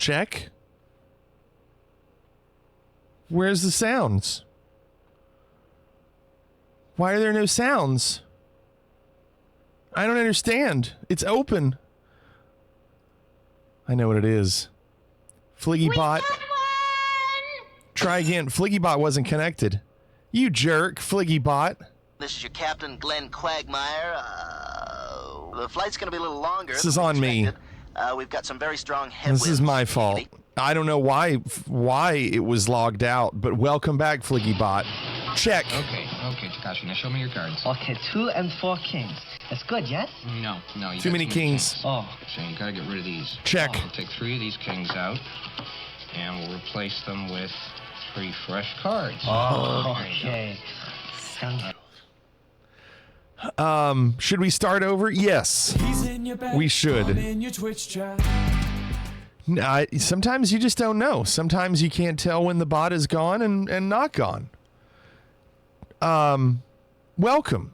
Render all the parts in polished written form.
Check. Where's the sounds? Why are there no sounds? I don't understand. It's open. I know what it is. Fliggybot. Try again. Fliggybot wasn't connected. You jerk, Fliggybot. This is your captain, Glenn Quagmire. The flight's going to be a little longer. This is on me. We've got some very strong headwinds. This is my fault. I don't know why it was logged out, but welcome back, Fliggybot. Check. Okay, Takashi, now show me your cards. Okay, 2 and 4 kings. That's good, yes? No. You Too got many kings. Oh. So you gotta get rid of these. Check. We'll take 3 of these kings out, and we'll replace them with 3 fresh cards. Oh, okay. Should we start over? Yes, we should. Sometimes you just don't know. Sometimes you can't tell when the bot is gone and not gone. Welcome.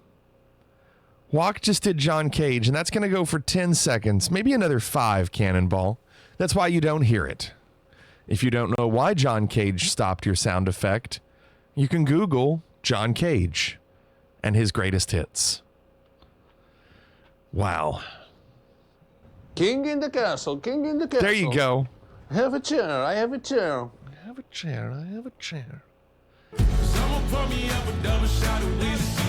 Walk just did John Cage, and that's going to go for 10 seconds, maybe another 5, Cannonball. That's why you don't hear it. If you don't know why John Cage stopped your sound effect, you can Google John Cage and his greatest hits. Wow. King in the castle, king in the castle. There you go. Have a chair, I have a chair. I have a chair, I have a chair. Someone pour me up a double shot of whiskey.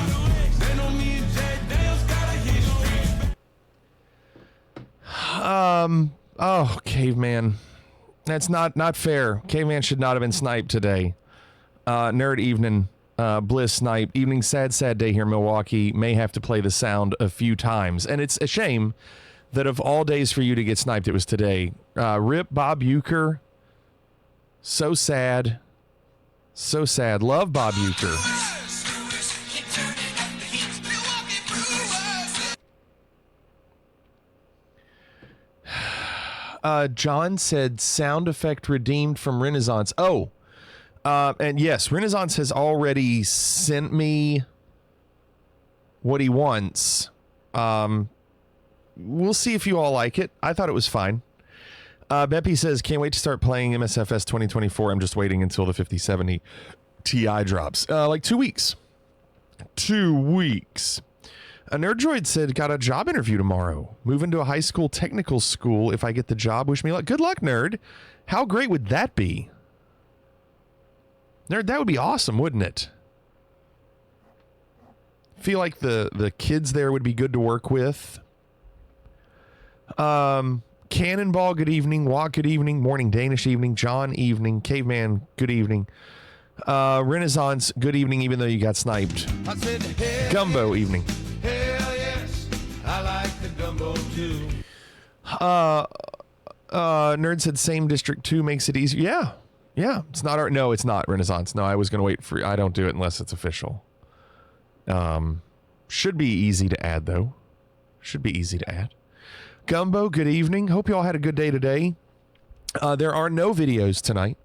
They know me and Jack Dale's got a history. Oh, Caveman. That's not fair. Caveman should not have been sniped today. Nerd evening, Bliss snipe. Evening, sad day here in Milwaukee. May have to play the sound a few times. And it's a shame that of all days for you to get sniped, it was today. Rip Bob Euchre. So sad. So sad. Love Bob Euchre. John said sound effect redeemed from Renaissance. Oh, and yes, Renaissance has already sent me what he wants. We'll see if you all like it. I thought it was fine. Beppy says, can't wait to start playing MSFS 2024. I'm just waiting until the 5070 Ti drops. Like 2 weeks. 2 weeks. A Nerdroid said, got a job interview tomorrow. Moving to a high school technical school. If I get the job, wish me luck. Good luck, nerd. How great would that be? Nerd, that would be awesome, wouldn't it? Feel like the kids there would be good to work with. Cannonball, good evening. Walk, good evening. Morning, Danish evening. John, evening. Caveman, good evening. Renaissance, good evening, even though you got sniped. Gumbo, evening. Hell yes, I like the gumbo too. Nerd said same District 2 makes it easier. Yeah. It's not our, no, it's not Renaissance. No, I was going to wait for, I don't do it unless it's official. Should be easy to add though. Should be easy to add. Gumbo, good evening. Hope you all had a good day today. There are no videos tonight.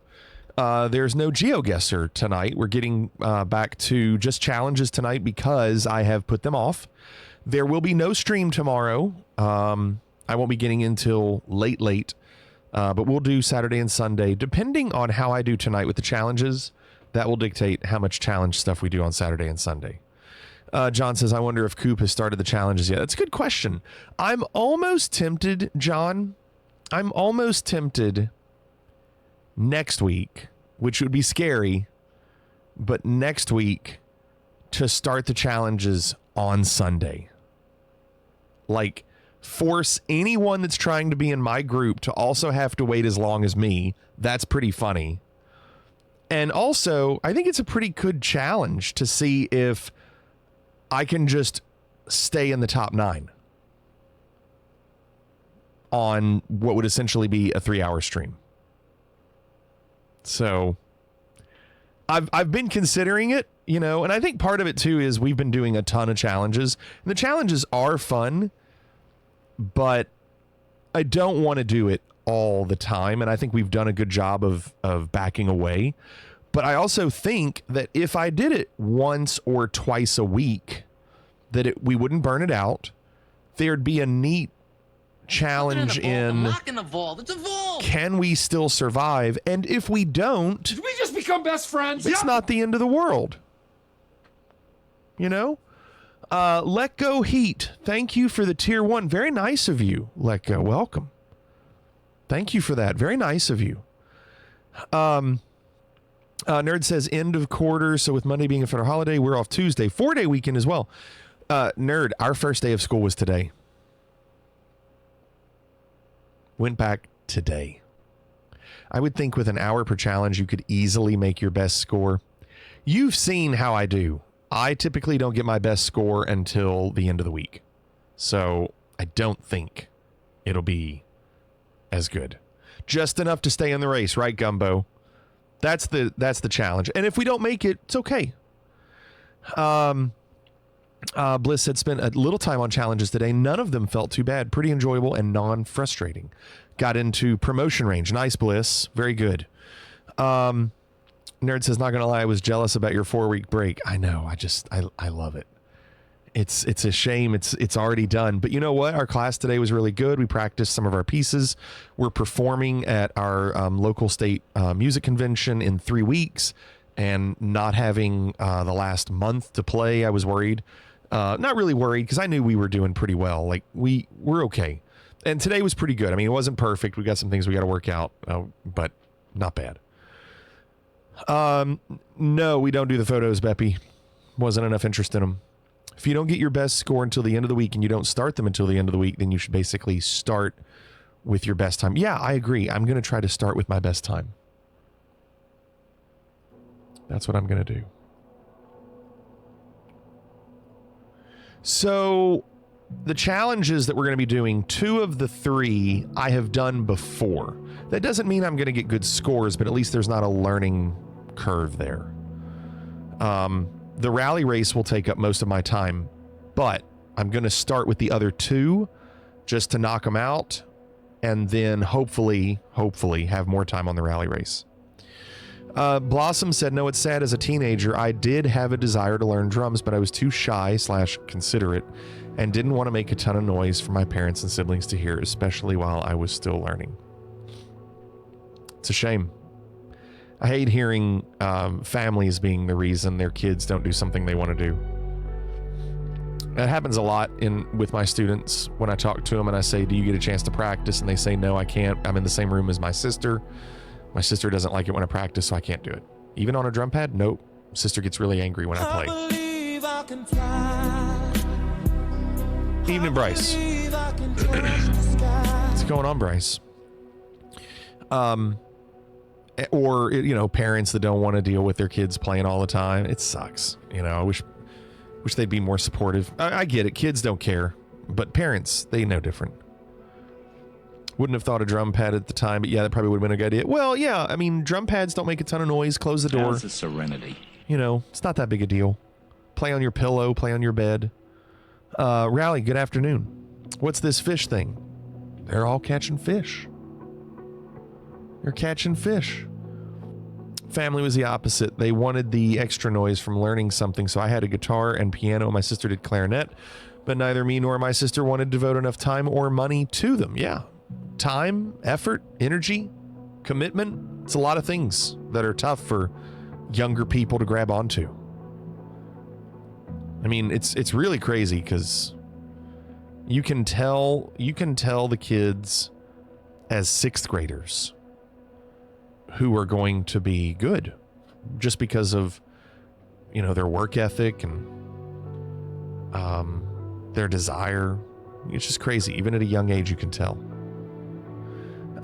There's no GeoGuessr tonight. We're getting back to just challenges tonight because I have put them off. There will be no stream tomorrow. I won't be getting in till late. But we'll do Saturday and Sunday. Depending on how I do tonight with the challenges, that will dictate how much challenge stuff we do on Saturday and Sunday. John says, I wonder if Coop has started the challenges yet. That's a good question. I'm almost tempted, John. I'm almost tempted next week, which would be scary, but next week to start the challenges on Sunday. Like, force anyone that's trying to be in my group to also have to wait as long as me. That's pretty funny. And also, I think it's a pretty good challenge to see if I can just stay in the top 9 on what would essentially be a 3-hour stream. So I've been considering it, you know, and I think part of it too is we've been doing a ton of challenges. And the challenges are fun, but I don't want to do it all the time. And I think we've done a good job of backing away. But I also think that if I did it once or twice a week, that we wouldn't burn it out. There'd be a neat challenge in Lock in the vault. It's a vault. can we still survive? And if we don't, Did we just become best friends? it's not the end of the world. You know? Let Go Heat. Thank you for the tier 1. Very nice of you, Let Go. Welcome. Thank you for that. Very nice of you. Nerd says end of quarter. So with Monday being a federal holiday, we're off Tuesday. 4-day weekend as well. Nerd, our first day of school was today. Went back today. I would think with an hour per challenge, you could easily make your best score. You've seen how I do. I typically don't get my best score until the end of the week. So I don't think it'll be as good. Just enough to stay in the race, right, Gumbo? That's the challenge. And if we don't make it, it's okay. Bliss had spent a little time on challenges today. None of them felt too bad. Pretty enjoyable and non-frustrating. Got into promotion range. Nice, Bliss. Very good. Nerd says, not gonna lie, I was jealous about your 4-week break. I know. I love it. It's a shame it's already done. But you know what? Our class today was really good. We practiced some of our pieces. We're performing at our local state music convention in 3 weeks, and not having the last month to play, I was worried. Not really worried, because I knew we were doing pretty well. Like we're okay. And today was pretty good. I mean, it wasn't perfect. We got some things we got to work out, but not bad. No, we don't do the photos, Beppy. Wasn't enough interest in them. If you don't get your best score until the end of the week and you don't start them until the end of the week, then you should basically start with your best time. Yeah, I agree. I'm going to try to start with my best time. That's what I'm going to do. So the challenges that we're going to be doing, 2 of the 3 I have done before. That doesn't mean I'm going to get good scores, but at least there's not a learning curve there. The rally race will take up most of my time, but I'm going to start with the other 2 just to knock them out, and then hopefully have more time on the rally race. Blossom said, no, it's sad. As a teenager, I did have a desire to learn drums, but I was too shy / considerate and didn't want to make a ton of noise for my parents and siblings to hear, especially while I was still learning. It's a shame. I hate hearing families being the reason their kids don't do something they want to do. That happens a lot with my students when I talk to them and I say, do you get a chance to practice? And they say, no, I can't. I'm in the same room as my sister. My sister doesn't like it when I practice, so I can't do it. Even on a drum pad? Nope. Sister gets really angry when I play. Evening, Bryce. What's going on, Bryce? Or, parents that don't want to deal with their kids playing all the time. It sucks. I wish they'd be more supportive. I get it. Kids don't care. But parents, they know different. Wouldn't have thought a drum pad at the time, but yeah, that probably would have been a good idea. Well, yeah, I mean, drum pads don't make a ton of noise. Close the door. How's the serenity? It's not that big a deal. Play on your pillow, play on your bed. Rally, good afternoon. What's this fish thing? They're all catching fish. They're catching fish. Family was the opposite. They wanted the extra noise from learning something, so I had a guitar and piano. My sister did clarinet, but neither me nor my sister wanted to devote enough time or money to them. Yeah. Time, effort, energy, commitment. It's a lot of things that are tough for younger people to grab onto. I mean, it's really crazy because you can tell the kids as 6th graders who are going to be good just because of, their work ethic and their desire. It's just crazy. Even at a young age, you can tell.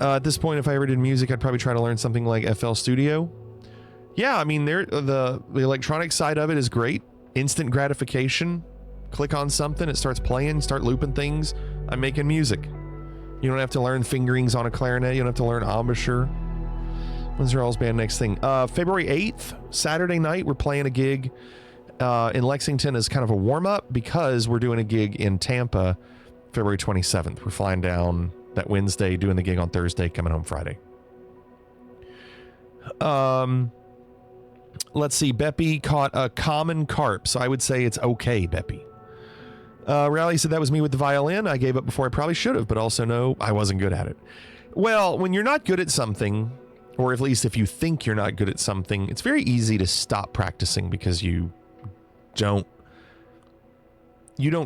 At this point, if I ever did music, I'd probably try to learn something like FL Studio. Yeah, I mean, the electronic side of it is great. Instant gratification. Click on something, it starts playing, start looping things. I'm making music. You don't have to learn fingerings on a clarinet. You don't have to learn embouchure. When's Earl's band next thing? February 8th, Saturday night, we're playing a gig in Lexington as kind of a warm-up because we're doing a gig in Tampa February 27th. We're flying down that Wednesday, doing the gig on Thursday, coming home Friday. Let's see. Beppy caught a common carp, so I would say it's okay, Beppy. Rally said that was me with the violin. I gave up before I probably should have, but also no, I wasn't good at it. Well, when you're not good at something, or at least if you think you're not good at something, it's very easy to stop practicing because you don't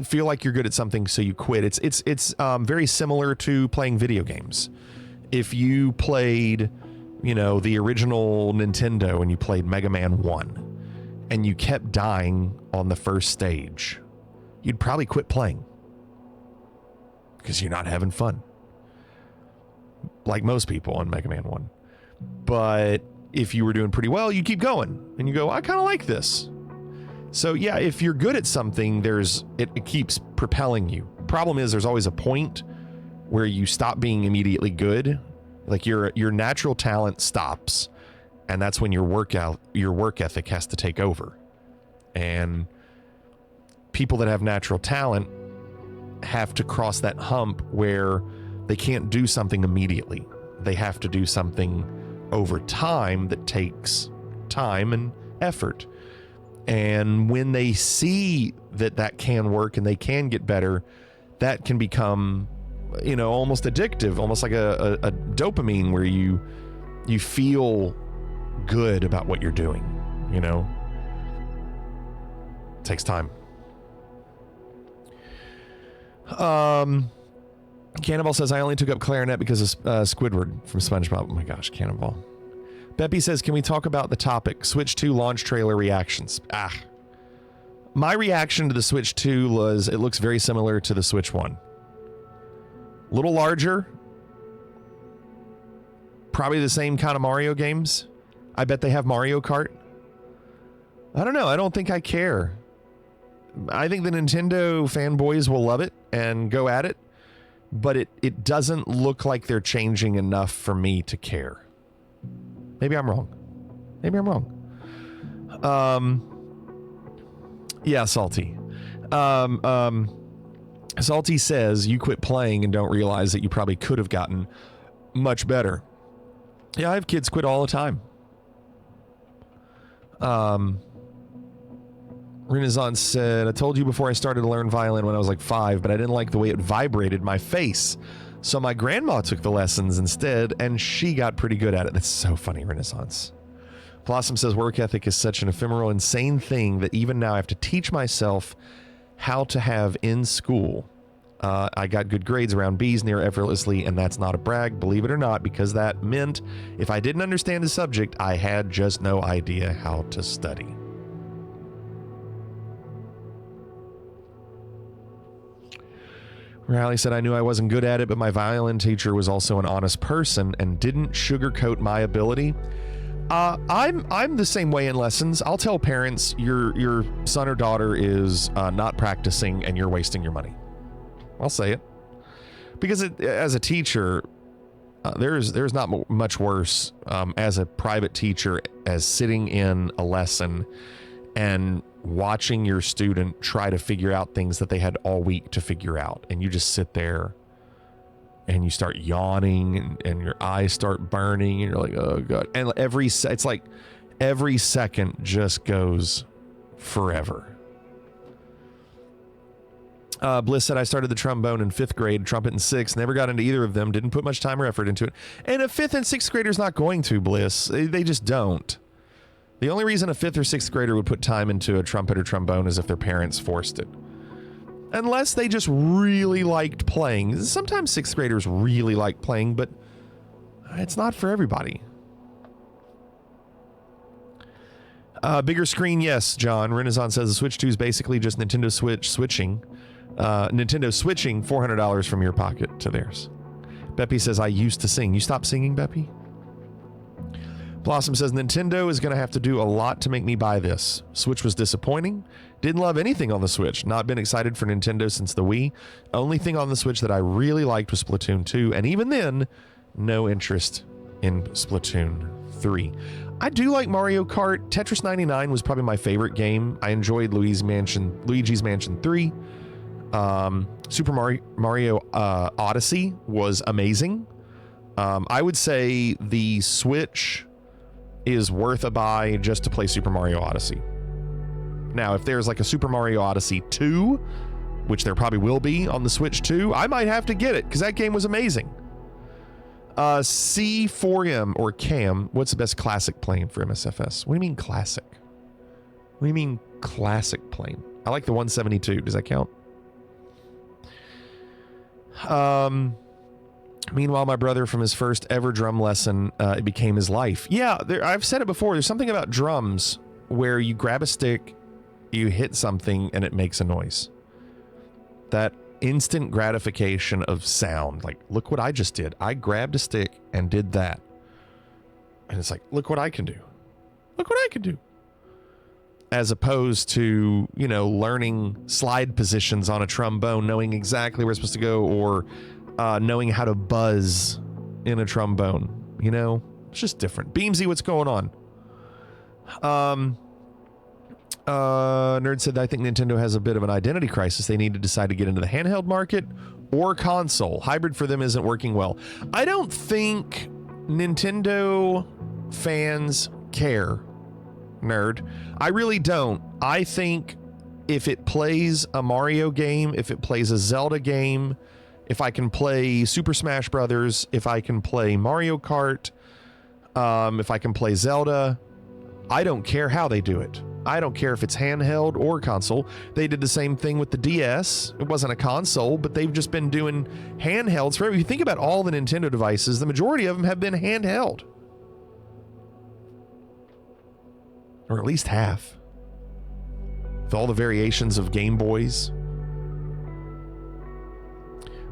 feel like you're good at something, so you quit. It's very similar to playing video games. If you played, the original Nintendo and you played Mega Man 1 and you kept dying on the first stage, you'd probably quit playing because you're not having fun. Like most people on Mega Man 1. But if you were doing pretty well, you keep going and you go, I kind of like this. So yeah, if you're good at something, it keeps propelling you. Problem is, there's always a point where you stop being immediately good. Like your natural talent stops, and that's when your work ethic has to take over. And people that have natural talent have to cross that hump where they can't do something immediately. They have to do something over time that takes time and effort. And when they see that can work and they can get better, that can become, almost addictive, almost like a dopamine where you feel good about what you're doing, It takes time. Cannonball says, I only took up clarinet because of Squidward from SpongeBob. Oh my gosh, Cannonball. Beppy says, can we talk about the topic? Switch 2 launch trailer reactions. My reaction to the Switch 2 was, it looks very similar to the Switch 1. A little larger. Probably the same kind of Mario games. I bet they have Mario Kart. I don't know. I don't think I care. I think the Nintendo fanboys will love it and go at it. But it doesn't look like they're changing enough for me to care. Maybe I'm wrong. Yeah, Salty. Salty says you quit playing and don't realize that you probably could have gotten much better. Yeah, I have kids quit all the time. Renaissance said, I told you before I started to learn violin when I was like 5, but I didn't like the way it vibrated my face. So my grandma took the lessons instead, and she got pretty good at it. That's so funny, Renaissance. Blossom says, work ethic is such an ephemeral, insane thing that even now I have to teach myself how to have in school. I got good grades around B's near effortlessly, and that's not a brag, believe it or not, because that meant if I didn't understand the subject, I had just no idea how to study. Rally said, I knew I wasn't good at it, but my violin teacher was also an honest person and didn't sugarcoat my ability. I'm the same way in lessons. I'll tell parents your son or daughter is not practicing and you're wasting your money. I'll say it. Because as a teacher, there's not much worse as a private teacher as sitting in a lesson and watching your student try to figure out things that they had all week to figure out. And you just sit there and you start yawning and your eyes start burning and you're like, oh God. And it's like every second just goes forever. Bliss said, I started the trombone in 5th grade, trumpet in 6th, never got into either of them, didn't put much time or effort into it. And a 5th and 6th grader's not going to, Bliss. They just don't. The only reason a 5th or 6th grader would put time into a trumpet or trombone is if their parents forced it. Unless they just really liked playing. Sometimes 6th graders really like playing, but it's not for everybody. Bigger screen, yes, John. Renaissance says the Switch 2 is basically just Nintendo Switch switching. Nintendo switching $400 from your pocket to theirs. Beppy says, I used to sing. You stopped singing, Beppy? Blossom says, Nintendo is going to have to do a lot to make me buy this. Switch was disappointing. Didn't love anything on the Switch. Not been excited for Nintendo since the Wii. Only thing on the Switch that I really liked was Splatoon 2. And even then, no interest in Splatoon 3. I do like Mario Kart. Tetris 99 was probably my favorite game. I enjoyed Luigi's Mansion 3. Super Mario Odyssey was amazing. I would say the Switch is worth a buy just to play Super Mario Odyssey. Now, if there's like a Super Mario Odyssey 2, which there probably will be on the Switch too, I might have to get it because that game was amazing. C4M or CAM, what's the best classic plane for MSFS? What do you mean classic? What do you mean classic plane? I like the 172. Does that count? Meanwhile, my brother, from his first ever drum lesson, it became his life. Yeah, I've said it before. There's something about drums where you grab a stick, you hit something, and it makes a noise. That instant gratification of sound. Like, look what I just did. I grabbed a stick and did that. And it's like, look what I can do. Look what I can do. As opposed to, you know, learning slide positions on a trombone, knowing exactly where it's supposed to go, or knowing how to buzz in a trombone. You know, it's just different. Beamsy, what's going on? Nerd said, I think Nintendo has a bit of an identity crisis. They need to decide to get into the handheld market or console. Hybrid for them isn't working well. I don't think Nintendo fans care, Nerd. I really don't. I think if it plays a Mario game, if it plays a Zelda game, if I can play Super Smash Brothers, if I can play Mario Kart, if I can play Zelda, I don't care how they do it. I don't care if it's handheld or console. They did the same thing with the DS. It wasn't a console, but they've just been doing handhelds forever. If you think about all the Nintendo devices, the majority of them have been handheld. Or at least half. With all the variations of Game Boys.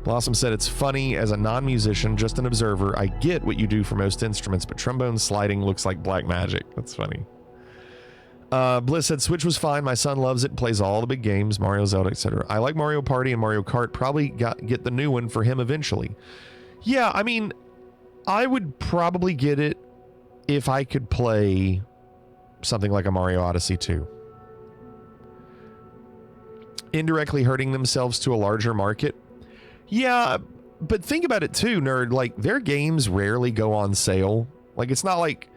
Blossom said, it's funny as a non-musician, just an observer. I get what you do for most instruments, but trombone sliding looks like black magic. That's funny. Bliss said, Switch was fine. My son loves it, plays all the big games, Mario, Zelda, etc. I like Mario Party and Mario Kart. Probably get the new one for him eventually. Yeah, I mean, I would probably get it if I could play something like a Mario Odyssey 2. Indirectly hurting themselves to a larger market. Yeah, but think about it too, Nerd. Like, their games rarely go on sale. Like, it's not like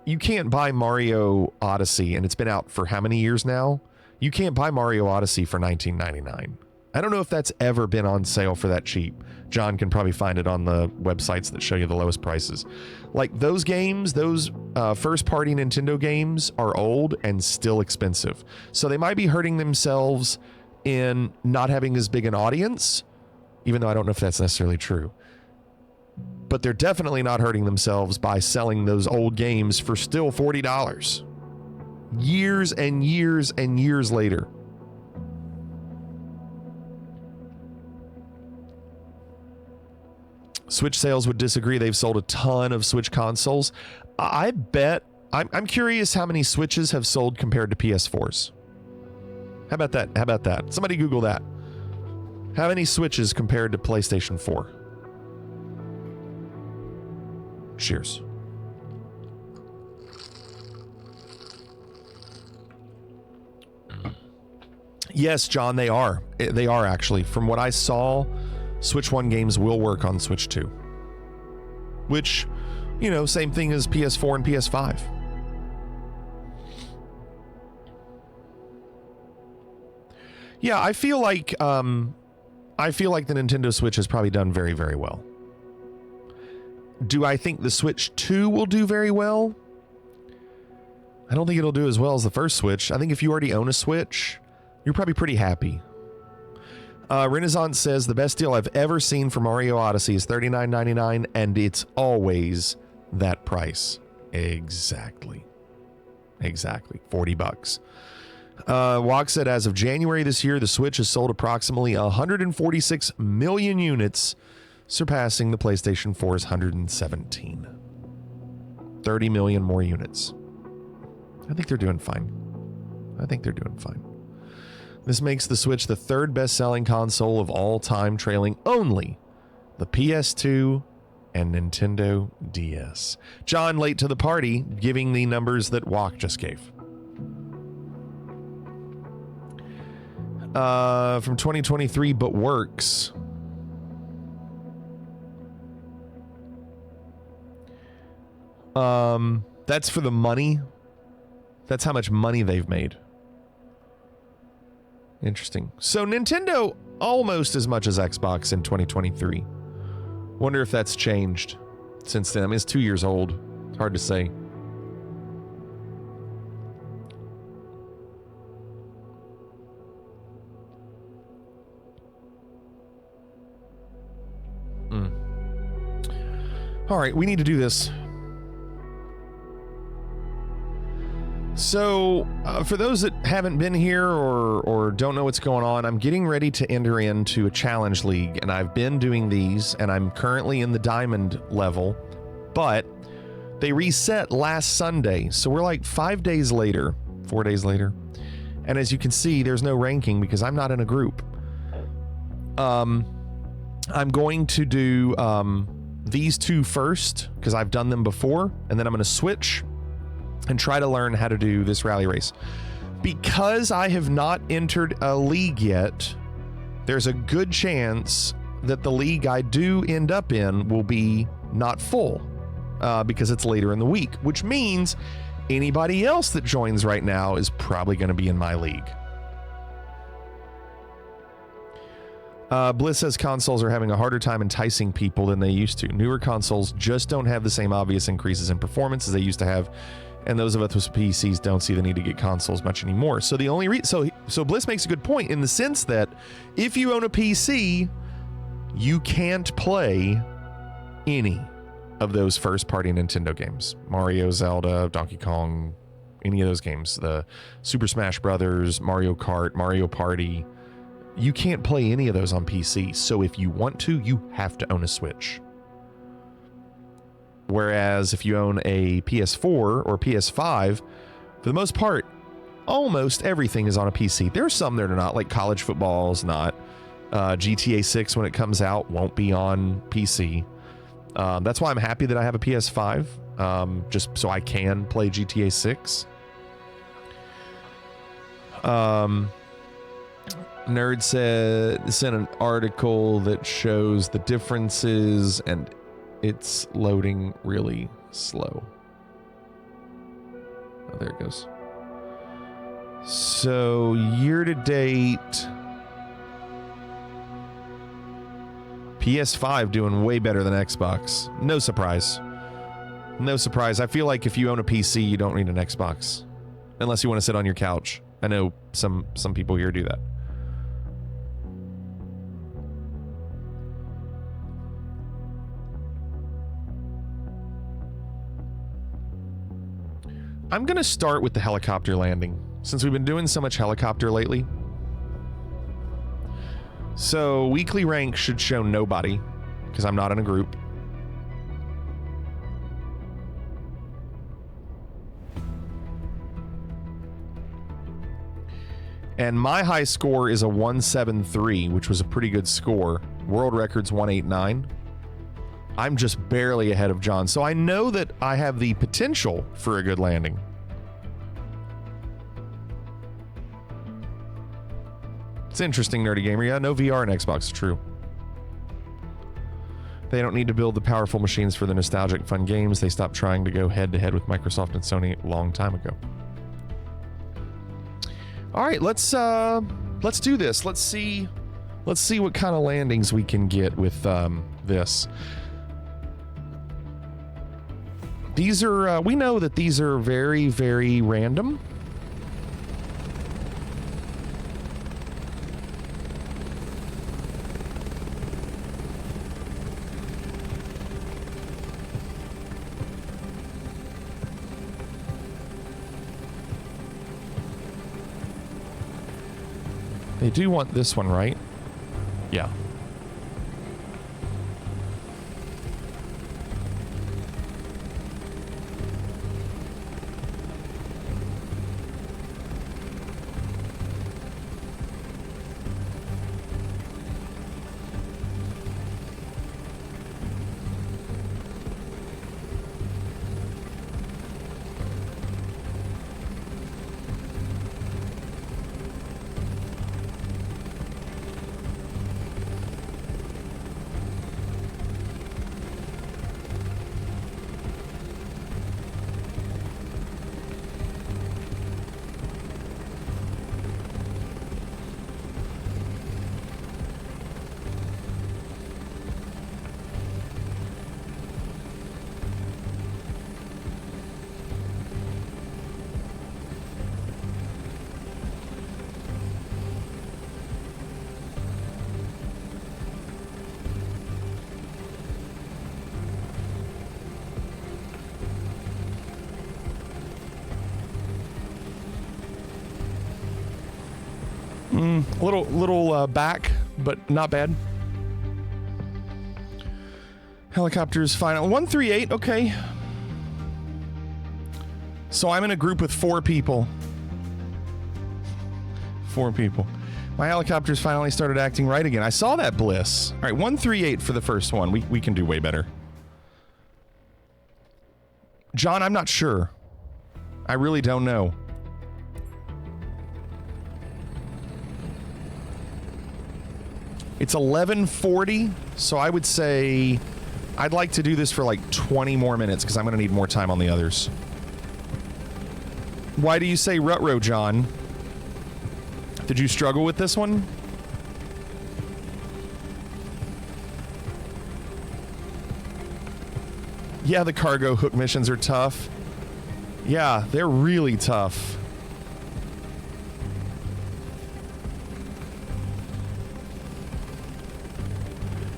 you can't buy Mario Odyssey, and it's been out for how many years now? You can't buy Mario Odyssey for $19.99. I don't know if that's ever been on sale for that cheap. John can probably find it on the websites that show you the lowest prices. Like, those games, those first-party Nintendo games are old and still expensive. So they might be hurting themselves in not having as big an audience, even though I don't know if that's necessarily true. But they're definitely not hurting themselves by selling those old games for still $40. Years and years and years later. Switch sales would disagree. They've sold a ton of Switch consoles. I bet, I'm curious how many Switches have sold compared to PS4s. How about that? How about that? Somebody Google that. How many Switches compared to PlayStation 4? Cheers. Yes, John, they are. They are actually. From what I saw, Switch 1 games will work on Switch 2. Which, you know, same thing as PS4 and PS5. Yeah, I feel like the Nintendo Switch has probably done very, very well. Do I think the Switch 2 will do very well? I don't think it'll do as well as the first Switch. I think if you already own a Switch, you're probably pretty happy. Renaissance says, the best deal I've ever seen for Mario Odyssey is $39.99, and it's always that price. Exactly. Exactly. $40. Wok said, as of January this year, the Switch has sold approximately 146 million units, surpassing the PlayStation 4's 117. 30 million more units. I think they're doing fine. I think they're doing fine. This makes the Switch the third best-selling console of all time, trailing only the PS2 and Nintendo DS. John, late to the party, giving the numbers that Wok just gave. From 2023, but works. That's for the money. That's how much money they've made. Interesting. So Nintendo almost as much as Xbox in 2023. Wonder if that's changed since then. I mean, it's 2 years old. It's hard to say. All right, we need to do this. So, for those that haven't been here or don't know what's going on, I'm getting ready to enter into a challenge league, and I've been doing these, and I'm currently in the diamond level, but they reset last Sunday, so we're like 4 days later, and as you can see, there's no ranking because I'm not in a group. I'm going to do these two first because I've done them before, and then I'm going to switch and try to learn how to do this rally race. Because I have not entered a league yet, there's a good chance that the league I do end up in will be not full because it's later in the week, which means anybody else that joins right now is probably going to be in my league. Bliss says consoles are having a harder time enticing people than they used to. Newer consoles just don't have the same obvious increases in performance as they used to have, and those of us with PCs don't see the need to get consoles much anymore. So the only so Bliss makes a good point in the sense that if you own a PC, you can't play any of those first-party Nintendo games. Mario, Zelda, Donkey Kong, any of those games. The Super Smash Brothers, Mario Kart, Mario Party. You can't play any of those on PC, so if you want to, you have to own a Switch. Whereas if you own a PS4 or PS5, for the most part, almost everything is on a PC. There's some that are not, like college football is not. GTA 6, when it comes out, won't be on PC. That's why I'm happy that I have a PS5, just so I can play GTA 6. Nerd sent an article that shows the differences, and it's loading really slow. Oh, there it goes. So year to date, PS5 doing way better than Xbox. No surprise. No surprise. I feel like if you own a PC, you don't need an Xbox, unless you want to sit on your couch. I know some people here do that. I'm going to start with the helicopter landing, since we've been doing so much helicopter lately. So weekly rank should show nobody, because I'm not in a group. And my high score is a 173, which was a pretty good score. World record's 189. I'm just barely ahead of John, so I know that I have the potential for a good landing. It's interesting, Nerdy Gamer. Yeah, no VR and Xbox, true. They don't need to build the powerful machines for the nostalgic fun games. They stopped trying to go head-to-head with Microsoft and Sony a long time ago. All right, let's do this. Let's see what kind of landings we can get with this. These are, we know that these are very, very random. They do want this one, right? Yeah. Little back, but not bad. Helicopters final 138. Okay. So I'm in a group with 4 people. 4 people. My helicopters finally started acting right again. I saw that, Bliss. All right, 138 for the first one. We can do way better. John, I'm not sure. I really don't know. It's 11:40, so I would say I'd like to do this for like 20 more minutes because I'm going to need more time on the others. Why do you say rut-row, John? Did you struggle with this one? Yeah, the cargo hook missions are tough. Yeah, they're really tough.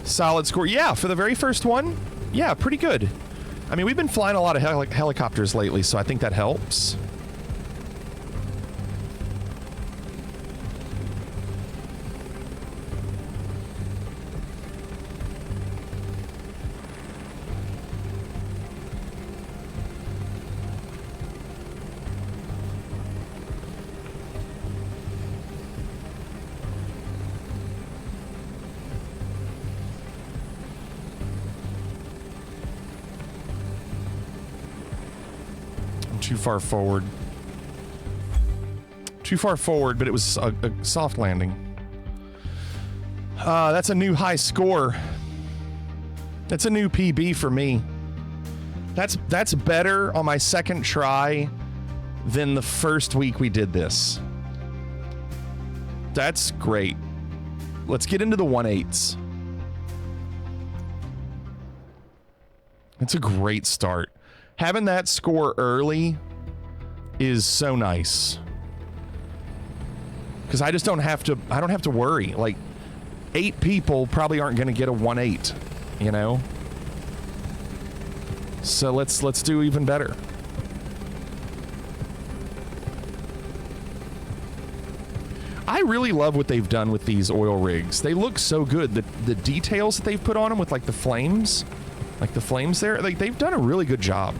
Solid score. Yeah, for the very first one. Yeah, pretty good. I mean, we've been flying a lot of helicopters lately, so I think that helps. Too far forward. Too far forward, but it was a soft landing. That's a new high score. That's a new PB for me. That's better on my second try than the first week we did this. That's great. Let's get into the 1/8s. It's a great start. Having that score early is so nice. Because I just don't have to worry. Like, 8 people probably aren't going to get a 1/8, you know? So let's do even better. I really love what they've done with these oil rigs. They look so good. The details that they've put on them with like the flames. Like the flames there, like they've done a really good job.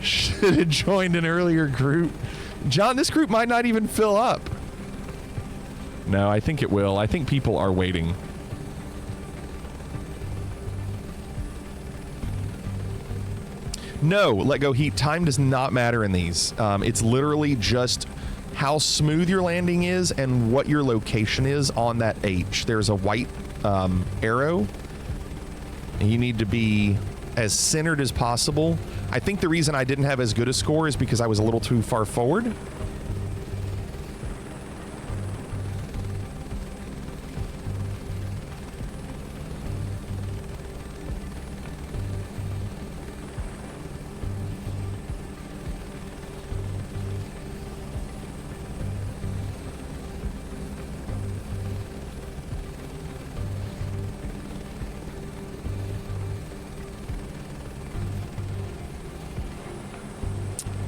Should have joined an earlier group. John, this group might not even fill up. No, I think it will. I think people are waiting. No, let go heat. Time does not matter in these. It's literally just how smooth your landing is and what your location is on that H. There's a white arrow. You need to be as centered as possible. I think the reason I didn't have as good a score is because I was a little too far forward.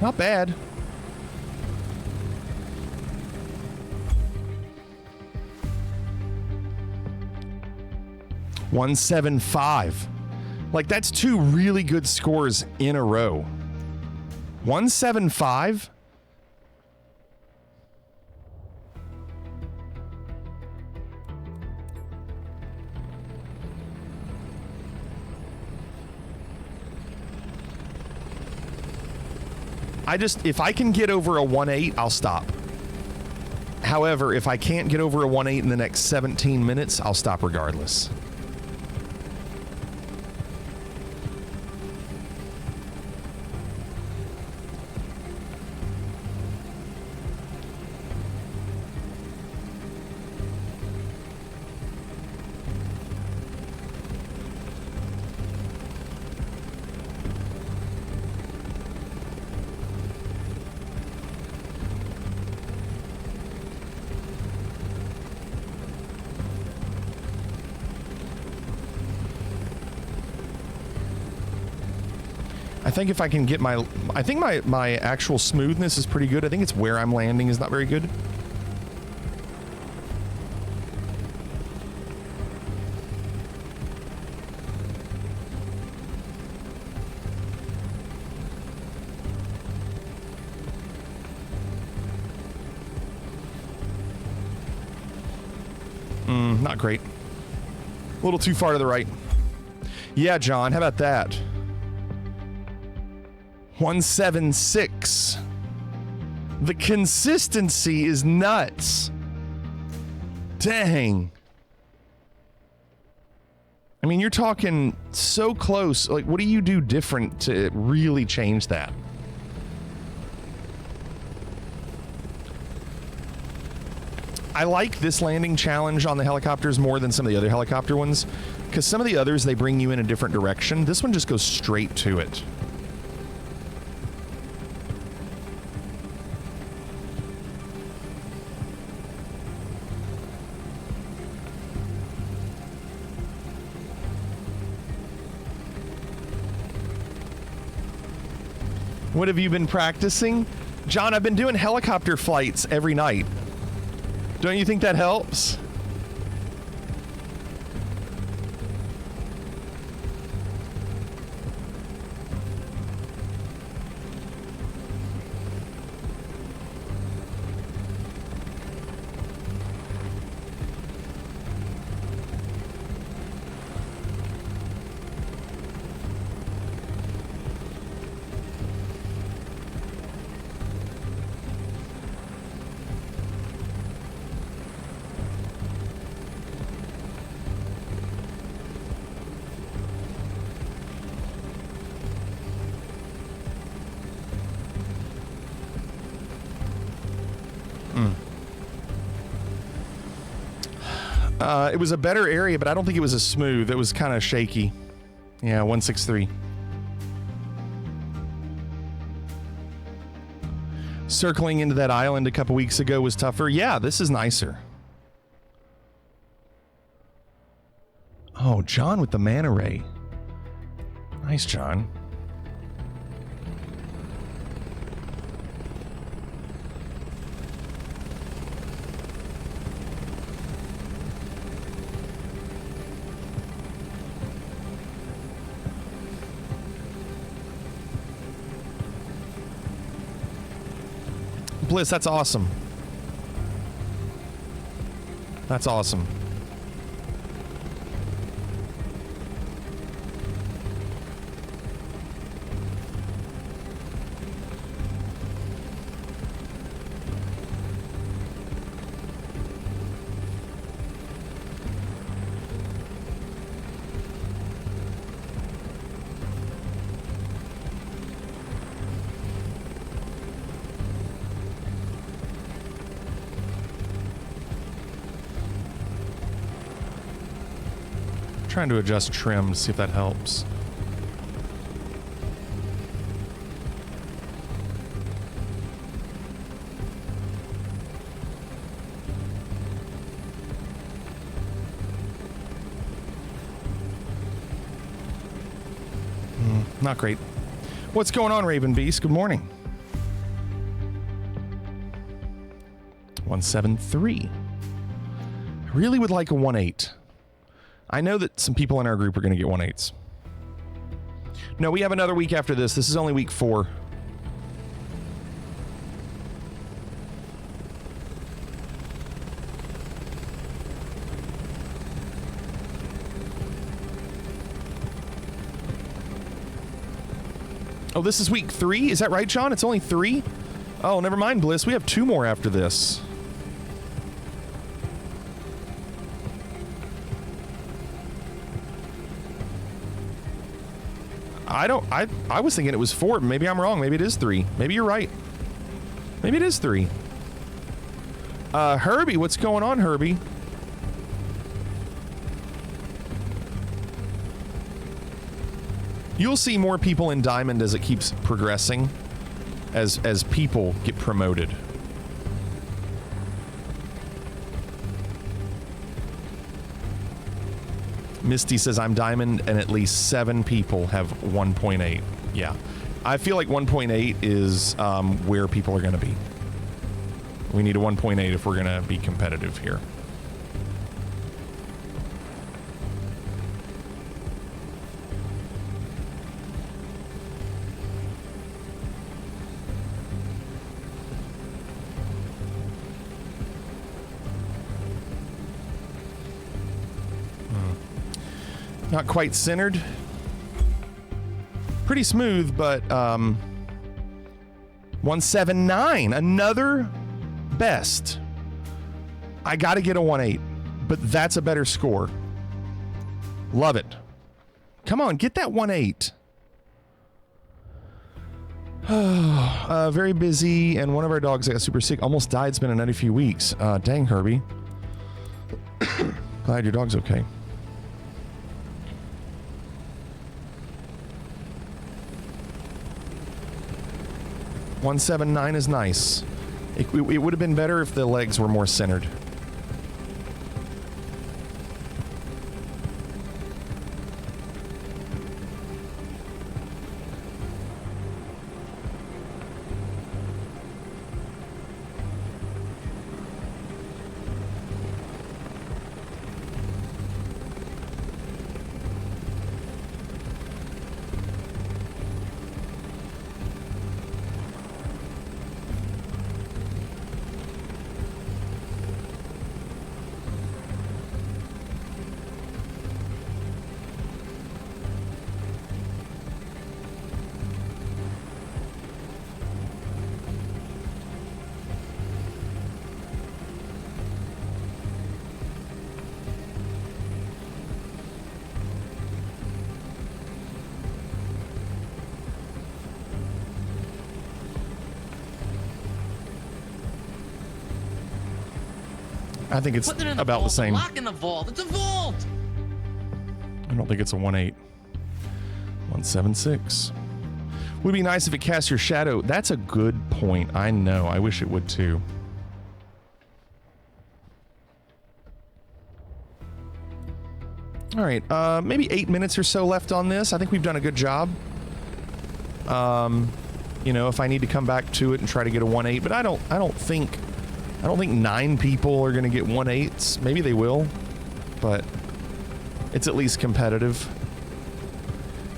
Not bad. .175. Like, that's 2 really good scores in a row. 175? If I can get over a 1/8, I'll stop. However, if I can't get over a 1/8 in the next 17 minutes, I'll stop regardless. I think if I can get I think my actual smoothness is pretty good. I think it's where I'm landing is not very good. Not great. A little too far to the right. Yeah, John, how about that? 176. The consistency is nuts. Dang. I mean, you're talking so close. Like, what do you do different to really change that? I like this landing challenge on the helicopters more than some of the other helicopter ones, because some of the others, they bring you in a different direction. This one just goes straight to it. What have you been practicing? John, I've been doing helicopter flights every night. Don't you think that helps? It was a better area, but I don't think it was as smooth. It was kind of shaky. Yeah, 163. Circling into that island a couple weeks ago was tougher. Yeah, this is nicer. Oh, John with the manta ray. Nice, John. Bliss, that's awesome. That's awesome. Trying to adjust trim, see if that helps. Not great. What's going on, Raven Beast? Good morning. 173. I really would like a 1.8. I know that some people in our group are going to get 1.8s. No, we have another week after this. This is only week 4. Oh, this is week 3? Is that right, John? It's only 3? Oh, never mind, Bliss. We have 2 more after this. I was thinking it was 4. Maybe I'm wrong. Maybe it is 3. Maybe you're right. Maybe it is 3. Herbie, what's going on, Herbie? You'll see more people in Diamond as it keeps progressing, as people get promoted. Misty says, I'm Diamond, and at least 7 people have 1.8. Yeah. I feel like 1.8 is where people are going to be. We need a 1.8 if we're going to be competitive here. Not quite centered. Pretty smooth, but 179. Another best. I got to get a 1.8, but that's a better score. Love it. Come on, get that 1.8. Very busy, and one of our dogs got super sick. Almost died. It's been a nutty few weeks. Dang, Herbie. Glad your dog's okay. $179 is nice. It would have been better if the legs were more centered. I think it's about the same. Lock in the vault. It's a vault. I don't think it's a 1.8. 176. Would be nice if it casts your shadow. That's a good point. I know. I wish it would too. All right. Maybe 8 minutes or so left on this. I think we've done a good job. You know, if I need to come back to it and try to get a 1.8, but I don't think 9 people are going to get 1.8s. Maybe they will, but it's at least competitive.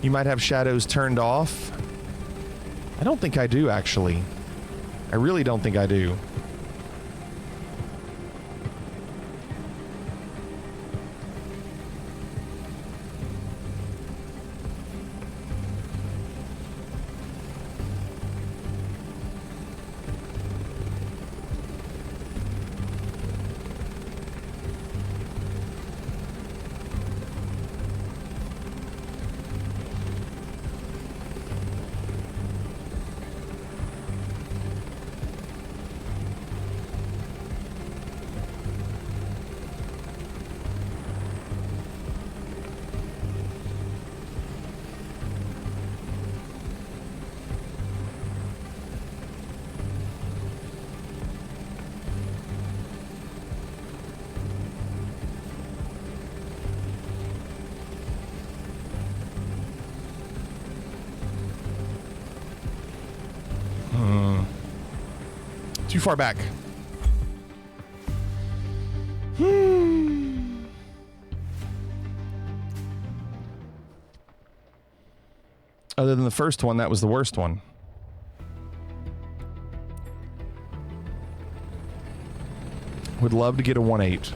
You might have shadows turned off. I don't think I do, actually. I really don't think I do. Too far back. Other than the first one, that was the worst one. Would love to get a 1.8.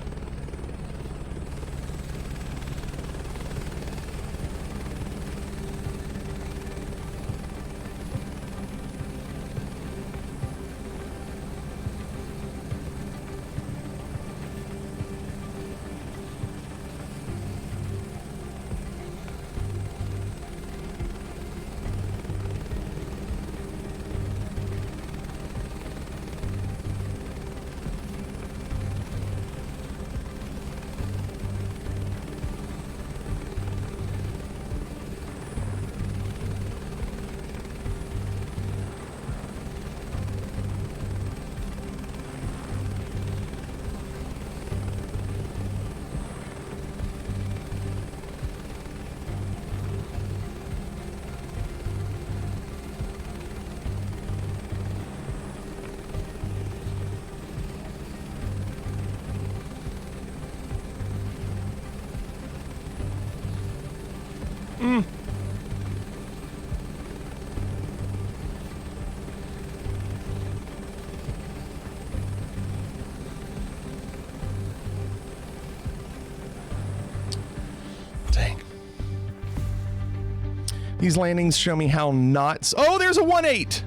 These landings show me how not... Oh, there's a 1-8!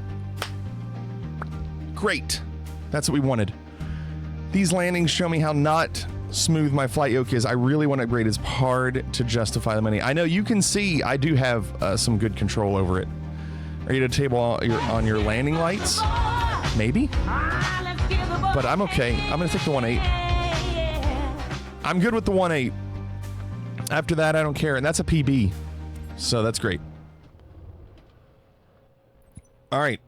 Great. That's what we wanted. These landings show me how not smooth my flight yoke is. I really want to upgrade. It's hard to justify the money. I know you can see I do have some good control over it. Are you at a table on your landing lights? Maybe? But I'm okay. I'm going to take the 1-8. I'm good with the 1-8. After that, I don't care. And that's a PB. So that's great. All right.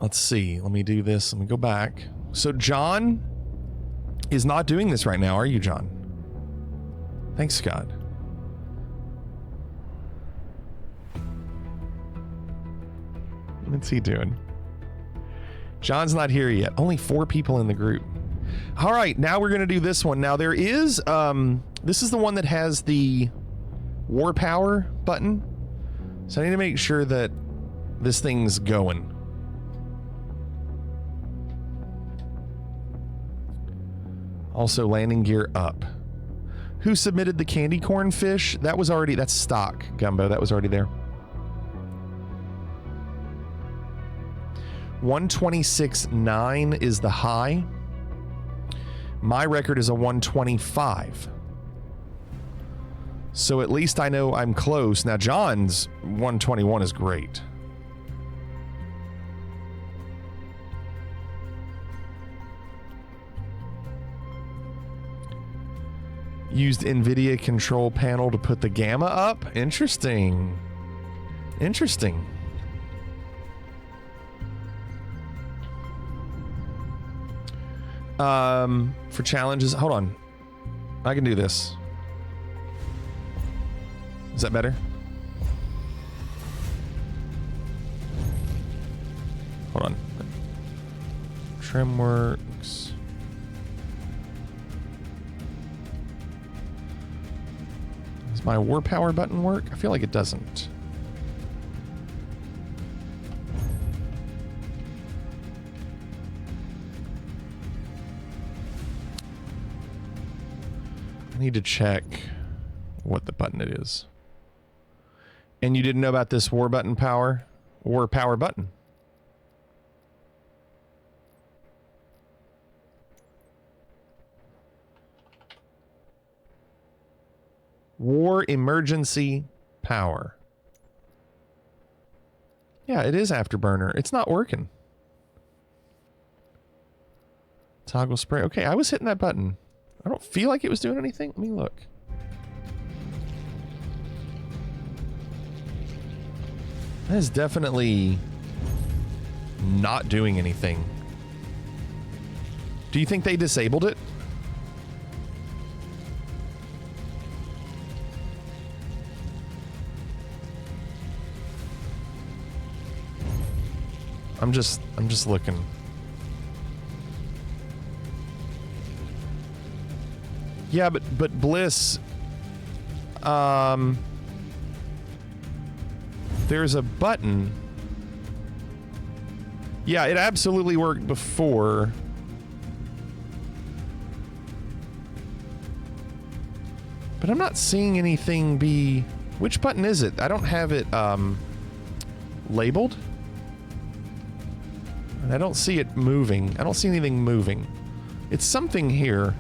Let's see. Let me do this. Let me go back. So John is not doing this right now, are you, John? Thanks, Scott. What's he doing? John's not here yet. Only 4 people in the group. All right, now we're going to do this one. Now there is, this is the one that has the war power button. So I need to make sure that this thing's going. Also, landing gear up. Who submitted the candy corn fish? That was already, that's stock, Gumbo. That was already there. 126.9 is the high. My record is a 125. So at least I know I'm close. Now, John's 121 is great. Used NVIDIA control panel to put the gamma up? Interesting. Interesting. For challenges, hold on. I can do this. Is that better? Hold on. Trim works. Does my war power button work? I feel like it doesn't. I need to check what the button it is. And you didn't know about this war power button. War emergency power. Yeah, it is afterburner. It's not working. Toggle spray. Okay, I was hitting that button. I don't feel like it was doing anything. Let me look. That is definitely not doing anything. Do you think they disabled it? I'm just looking. Yeah, but Bliss, there's a button. Yeah, it absolutely worked before. But I'm not seeing anything be... Which button is it? I don't have it labeled. And I don't see it moving. I don't see anything moving. It's something here.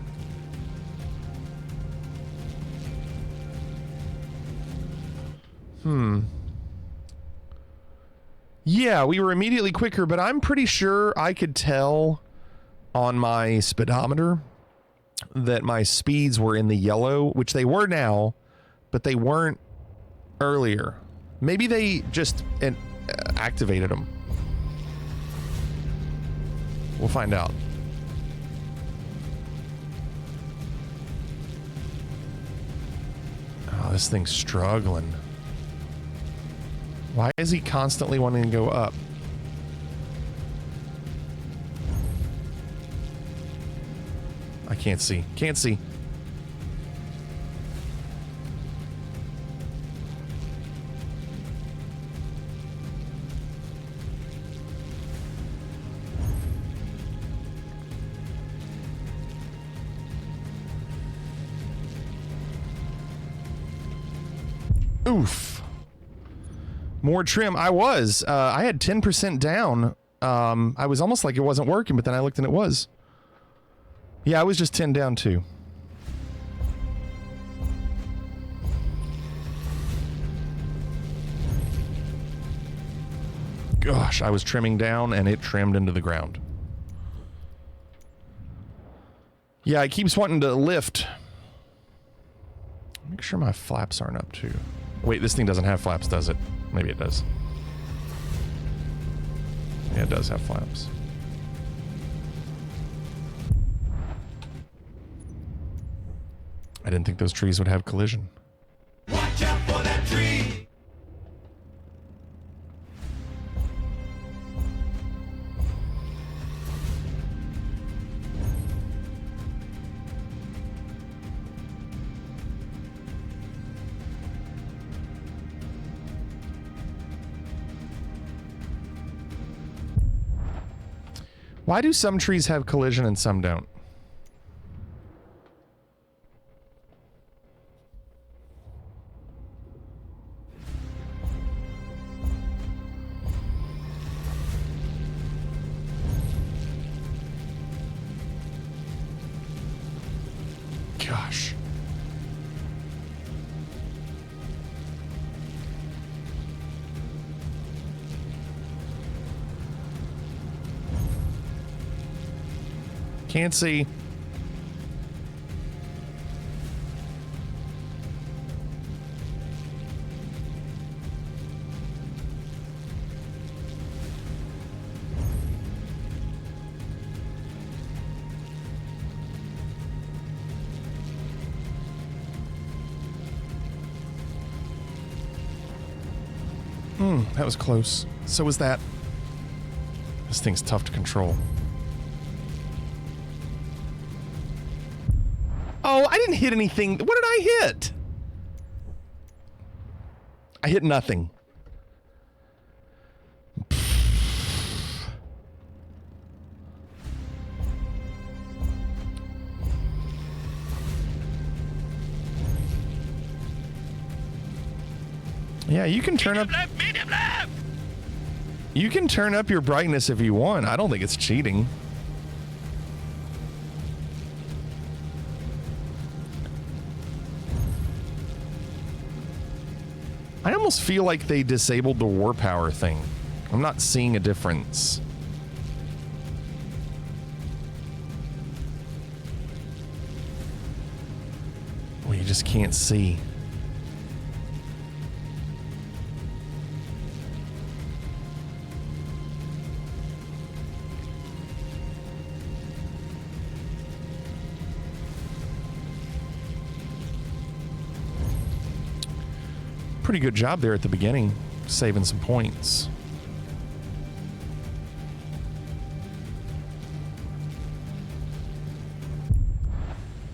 Yeah, we were immediately quicker, but I'm pretty sure I could tell on my speedometer that my speeds were in the yellow, which they were now, but they weren't earlier. Maybe they just activated them. We'll find out. Oh, this thing's struggling. Why is he constantly wanting to go up? I can't see. Can't see. Oof. More trim. I was. I had 10% down. I was almost like it wasn't working, but then I looked and it was. Yeah, I was just 10 down too. Gosh, I was trimming down and it trimmed into the ground. Yeah, it keeps wanting to lift. Make sure my flaps aren't up too. Wait, this thing doesn't have flaps, does it? Maybe it does. Yeah, it does have flaps. I didn't think those trees would have collision. Watch out for that tree. Why do some trees have collision and some don't? Gosh. Can't see. That was close. So was that. This thing's tough to control. Oh, I didn't hit anything. What did I hit? I hit nothing. Yeah, you can turn up. You can turn up your brightness if you want. I don't think it's cheating. I almost feel like they disabled the war power thing. I'm not seeing a difference. Well, you just can't see. Pretty good job there at the beginning, saving some points.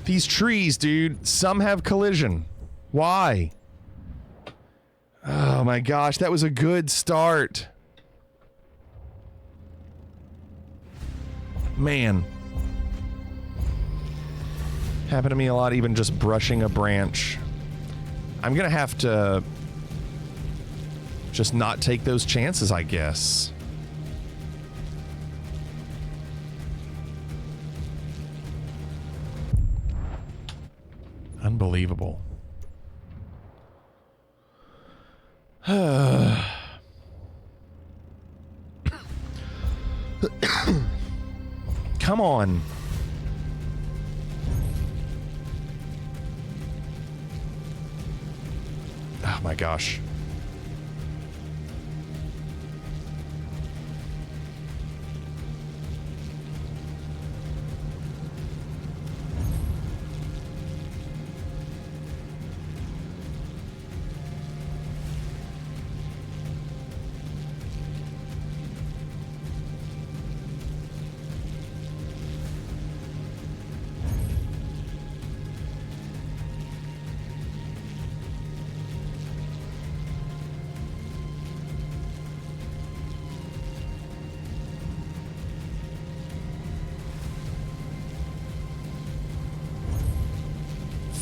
These trees, dude, some have collision. Why? Oh my gosh, that was a good start. Man. Happened to me a lot, even just brushing a branch. I'm gonna have to just not take those chances, I guess. Unbelievable. Come on. Oh my gosh.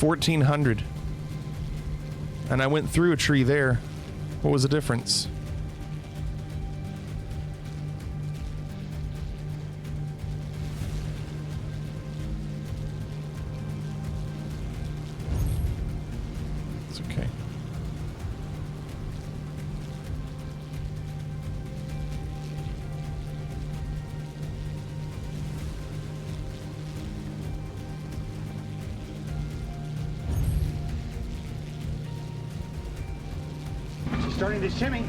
$1,400. And I went through a tree there. What was the difference? starting to shimmy.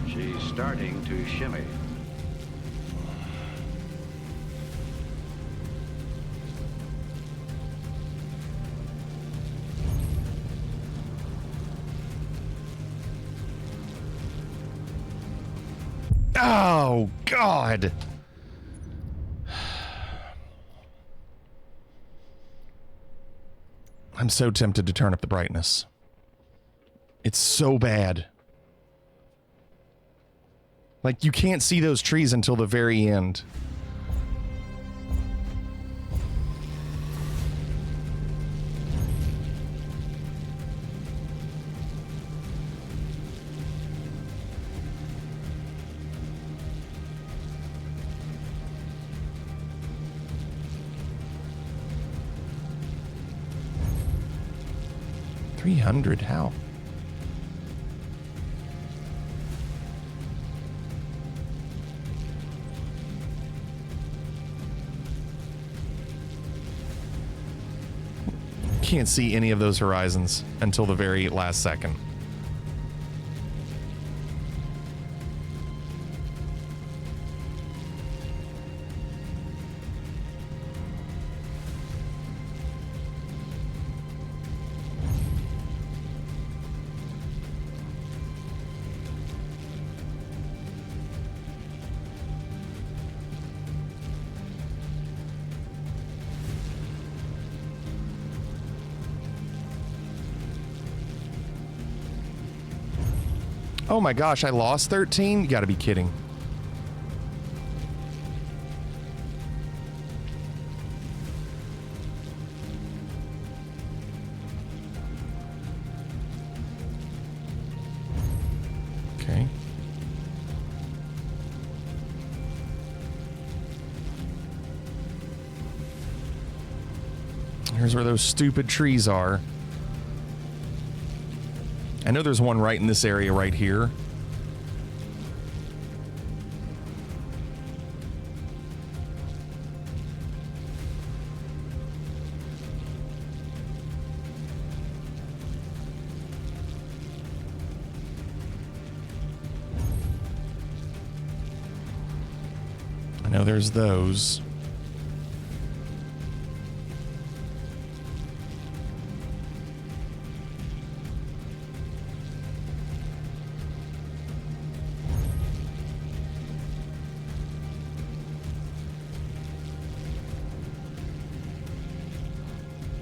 She's starting to shimmy. Oh, God. I'm so tempted to turn up the brightness. It's so bad. Like, you can't see those trees until the very end. $300, how? Can't see any of those horizons until the very last second. Oh my gosh, I lost 13? You gotta be kidding. Okay. Here's where those stupid trees are. I know there's one right in this area right here. I know there's those.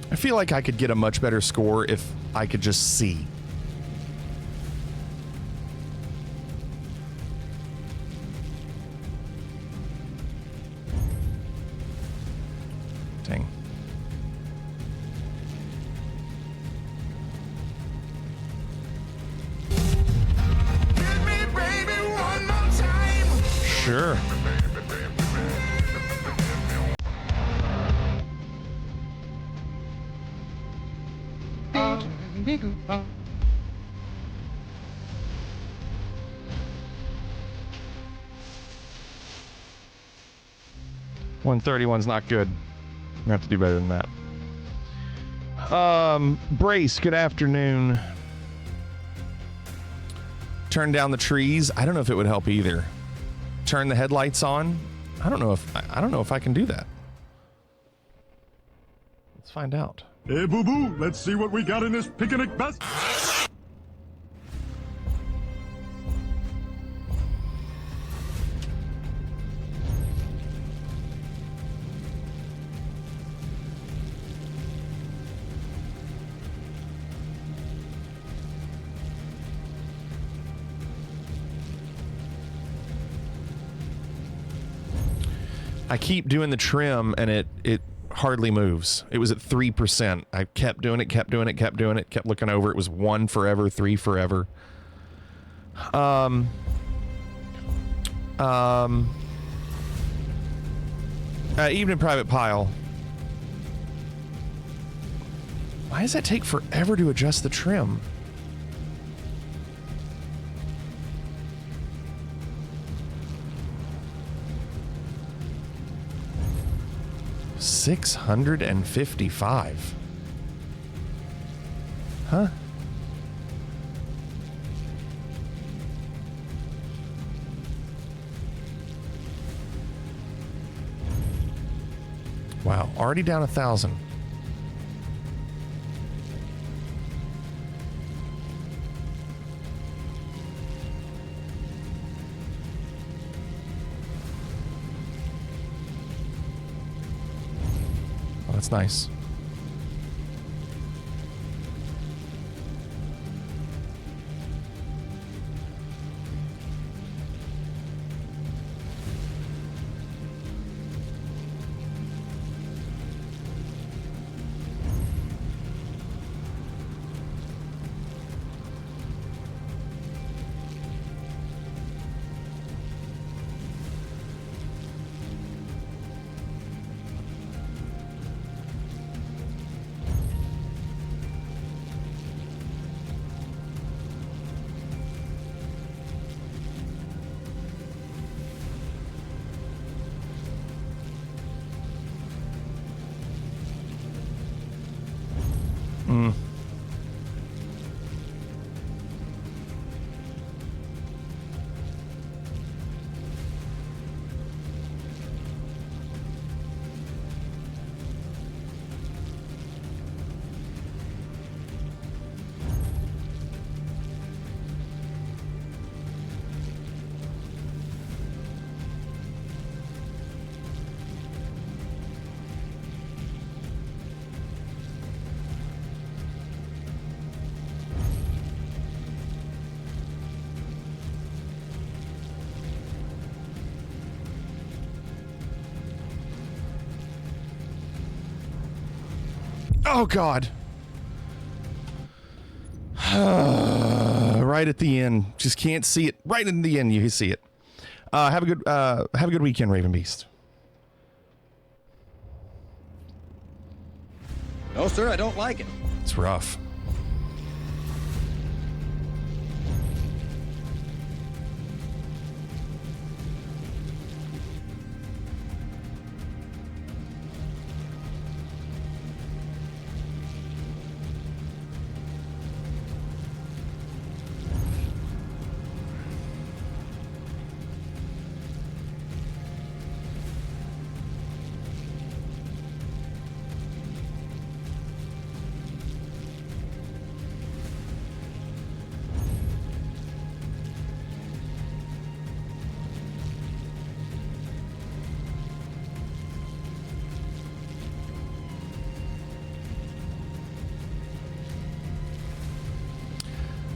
I feel like I could get a much better score if I could just see. Dang. Hit me, baby, one more time. Sure. $131's not good. We have to do better than that. Brace, good afternoon. Turn down the trees. I don't know if it would help either. Turn the headlights on. I don't know if I can do that. Let's find out. Hey, boo-boo, let's see what we got in this picnic basket. I keep doing the trim and it hardly moves. It was at 3%. I kept doing it, kept looking over. It was 1 forever, 3 forever. Evening Private Pile. Why does that take forever to adjust the trim? $655. Wow, already down 1,000. Oh, that's nice. Oh, God. Right at the end. Just can't see it. Right in the end, you see it. Have a good weekend, Raven Beast. No, sir, I don't like it. It's rough.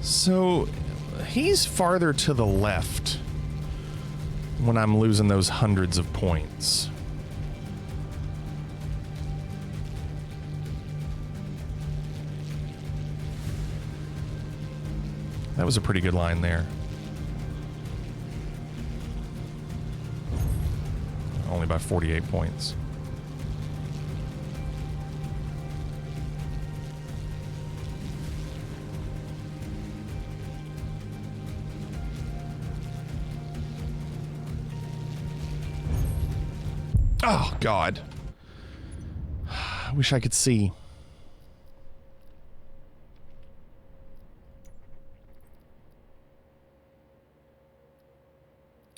So, he's farther to the left when I'm losing those hundreds of points. That was a pretty good line there. Only by 48 points. Oh, God. I wish I could see.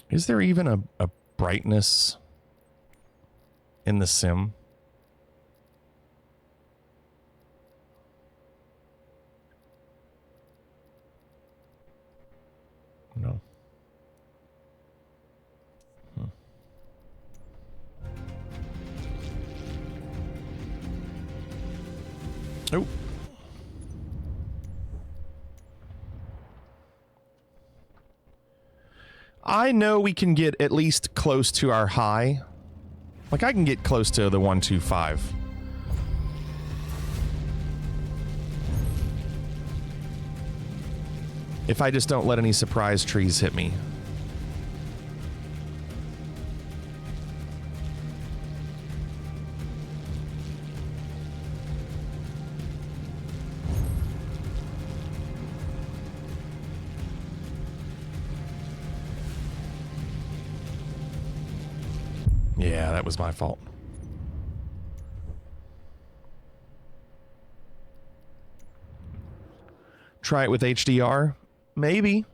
Is there even a brightness in the sim? No. Oh. I know we can get at least close to our high. Like, I can get close to the 125. If I just don't let any surprise trees hit me. Yeah, that was my fault. Try it with HDR? Maybe.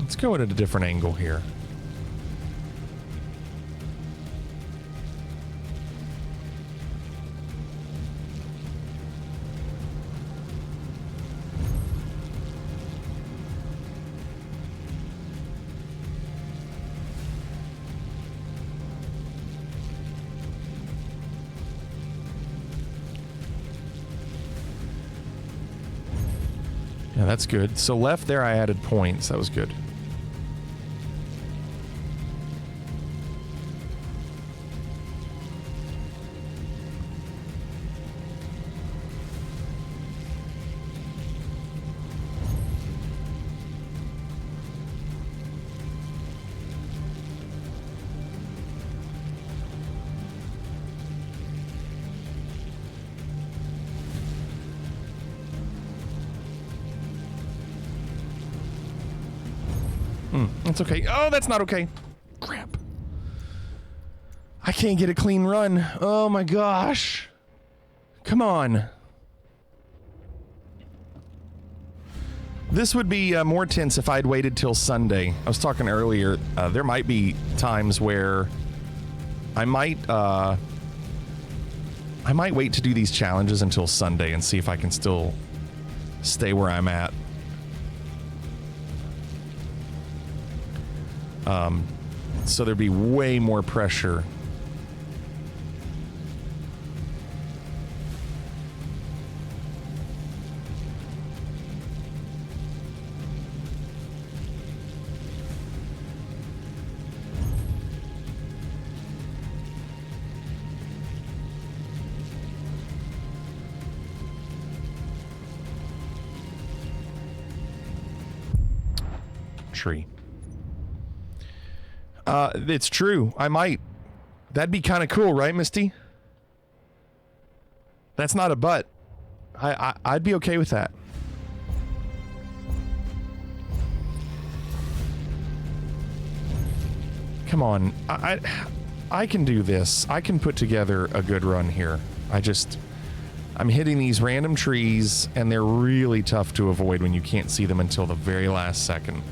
Let's go at a different angle here. Yeah, that's good. So left there, I added points. That was good. That's okay. Oh, that's not okay. Crap. I can't get a clean run. Oh my gosh. Come on. This would be more tense if I'd waited till Sunday. I was talking earlier, there might be times where I might wait to do these challenges until Sunday and see if I can still stay where I'm at. So there'd be way more pressure. Tree. It's true. I might. That'd be kind of cool, right, Misty? That's not a but. I'd be okay with that. Come on. I can do this. I can put together a good run here. I'm hitting these random trees, and they're really tough to avoid when you can't see them until the very last second.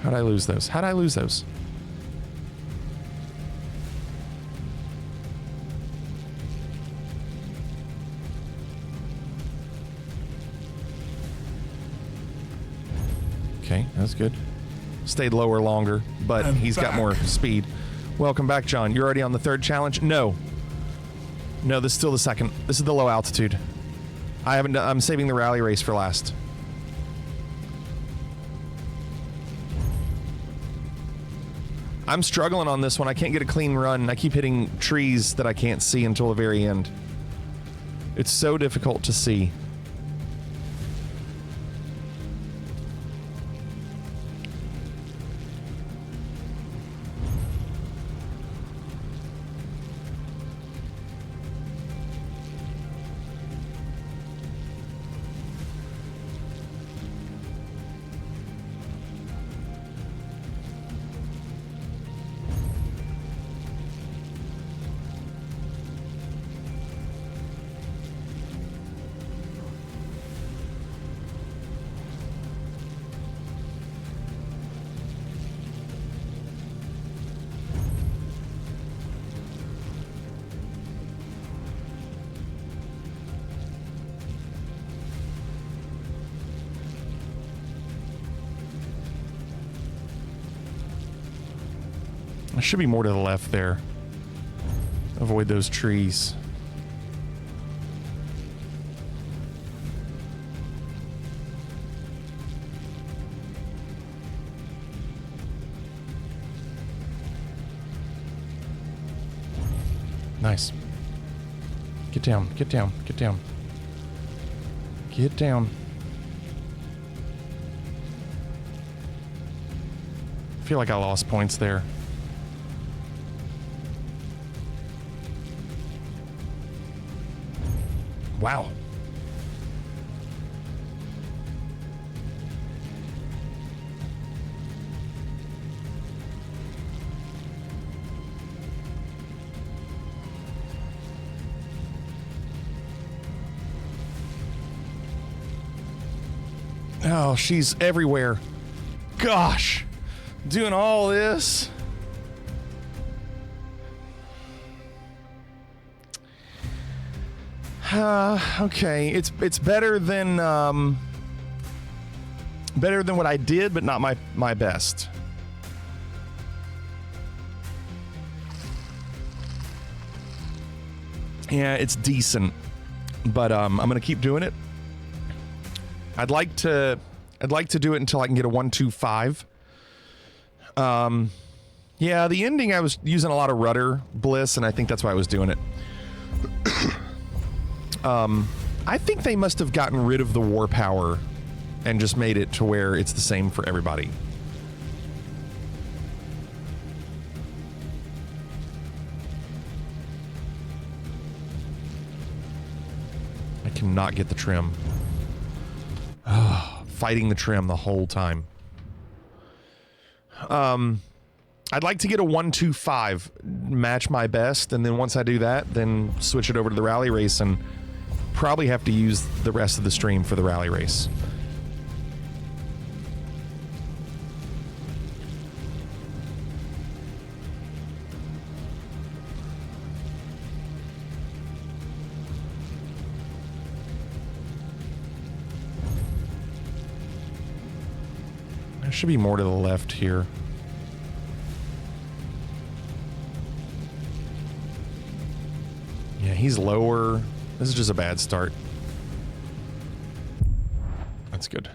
How'd I lose those? How'd I lose those? Okay, that's good. Stayed lower longer, but he's got more speed. Welcome back, John. You're already on the third challenge? No. No, this is still the second. This is the low altitude. I'm saving the rally race for last. I'm struggling on this one. I can't get a clean run. I keep hitting trees that I can't see until the very end. It's so difficult to see. There should be more to the left there. Avoid those trees. Nice. Get down, get down, get down. Get down. I feel like I lost points there. Wow. Oh, she's everywhere. Gosh. Doing all this. Okay. It's better than what I did, but not my best. Yeah, it's decent, but I'm gonna keep doing it. I'd like to do it until I can get a 1-2-5. Yeah, the ending I was using a lot of rudder bliss, and I think that's why I was doing it. I think they must have gotten rid of the war power and just made it to where it's the same for everybody. I cannot get the trim. Fighting the trim the whole time. I'd like to get a 1-2-5, match my best, and then once I do that, then switch it over to the rally race and probably have to use the rest of the stream for the rally race. There should be more to the left here. Yeah, he's lower. This is just a bad start. That's good.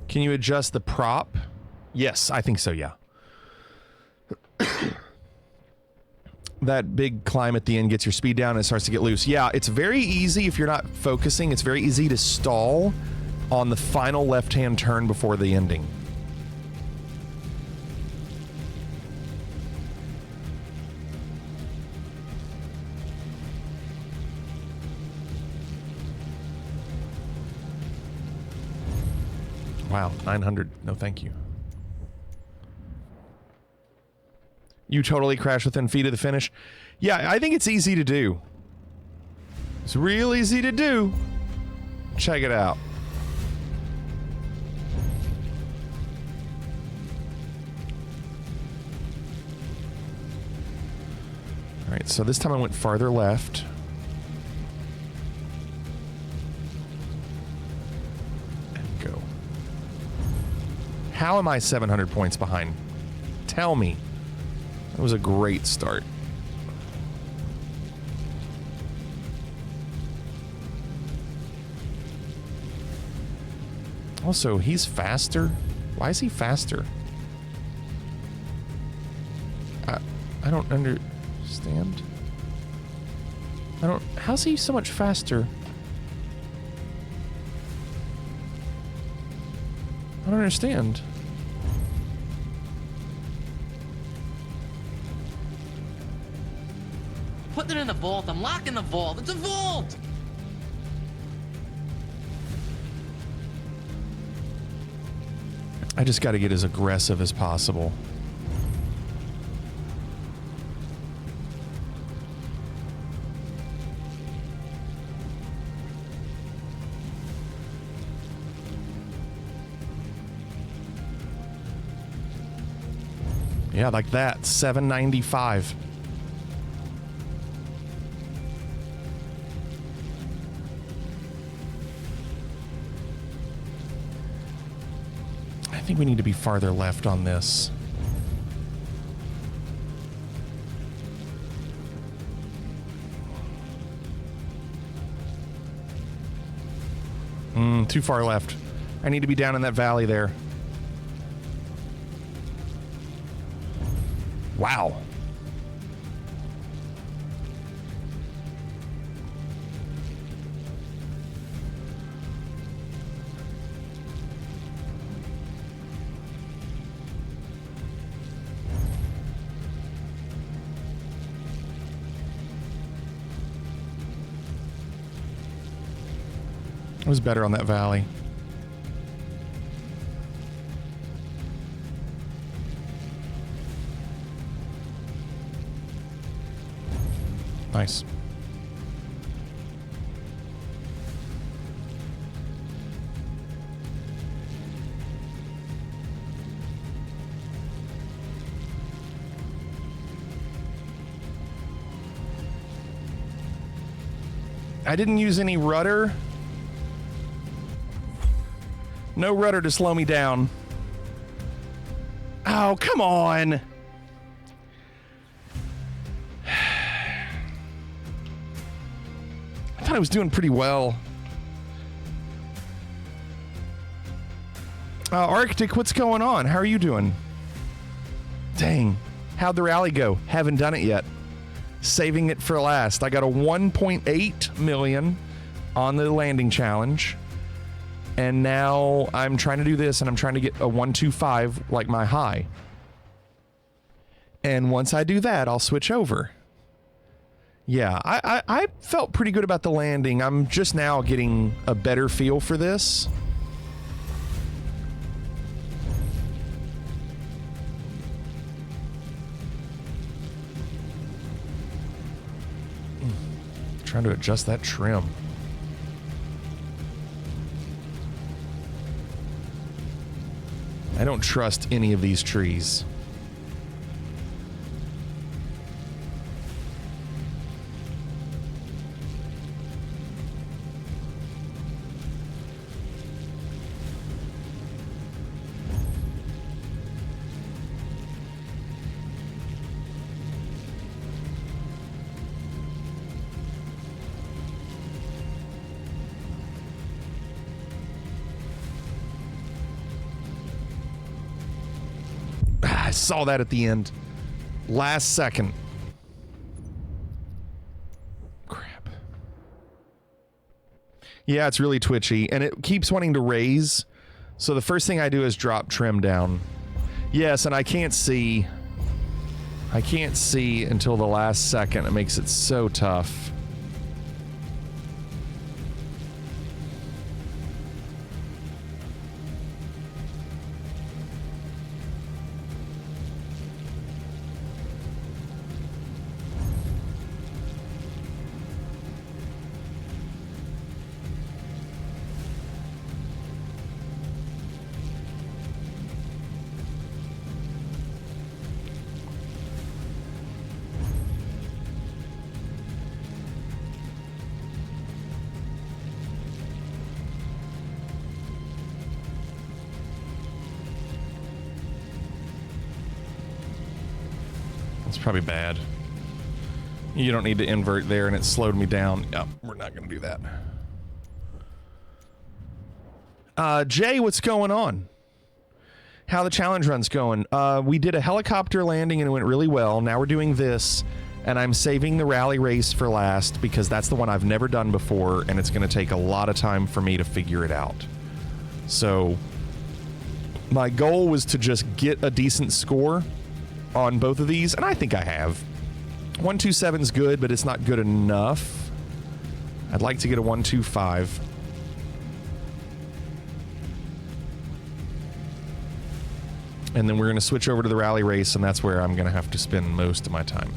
Can you adjust the prop? Yes, I think so, yeah. That big climb at the end gets your speed down and it starts to get loose. Yeah, it's very easy if you're not focusing. It's very easy to stall on the final left-hand turn before the ending. Wow, 900. No, thank you. You totally crash within feet of the finish. Yeah, I think it's easy to do. It's real easy to do. Check it out. All right, so this time I went farther left. And go. How am I 700 points behind? Tell me. That was a great start. Also, he's faster. Why is he faster? I don't understand. How's he so much faster? I don't understand. Putting it in the vault. I'm locking the vault. It's a vault! I just got to get as aggressive as possible. Yeah, like that. 795. I think we need to be farther left on this. Too far left. I need to be down in that valley there. Wow. It was better on that valley. Nice. I didn't use any rudder. No rudder to slow me down. Oh, come on. I thought I was doing pretty well. Arctic, what's going on? How are you doing? Dang. How'd the rally go? Haven't done it yet. Saving it for last. I got a 1.8 million on the landing challenge. And now I'm trying to do this, and I'm trying to get a 125 like my high. And once I do that, I'll switch over. Yeah, I felt pretty good about the landing. I'm just now getting a better feel for this. Trying to adjust that trim. I don't trust any of these trees. I saw that at the end. Last second. Crap. Yeah, it's really twitchy, and it keeps wanting to raise. So the first thing I do is drop trim down. Yes, and I can't see. I can't see until the last second. It makes it so tough. Probably bad. You don't need to invert there, and it slowed me down. Yep, we're not going to do that. Jay, what's going on? How the challenge run's going? We did a helicopter landing and it went really well. Now we're doing this, and I'm saving the rally race for last because that's the one I've never done before, and it's going to take a lot of time for me to figure it out. So my goal was to just get a decent score on both of these, and I think I have. 127's good, but it's not good enough. I'd like to get a 125. And then we're going to switch over to the rally race, and that's where I'm going to have to spend most of my time.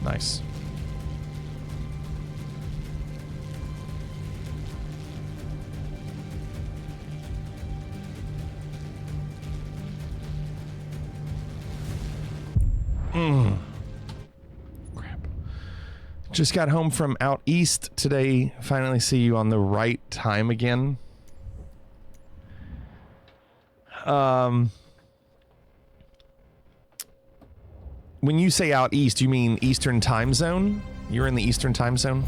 Nice. Crap. Just got home from out east today. Finally see you on the right time again. When you say out east, you mean Eastern time zone? You're in the Eastern time zone?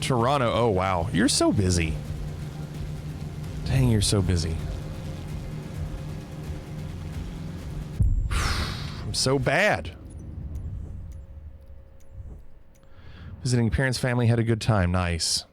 Toronto. Oh, wow. You're so busy. Dang, you're so busy. I'm so bad. Visiting parents' family, had a good time. Nice.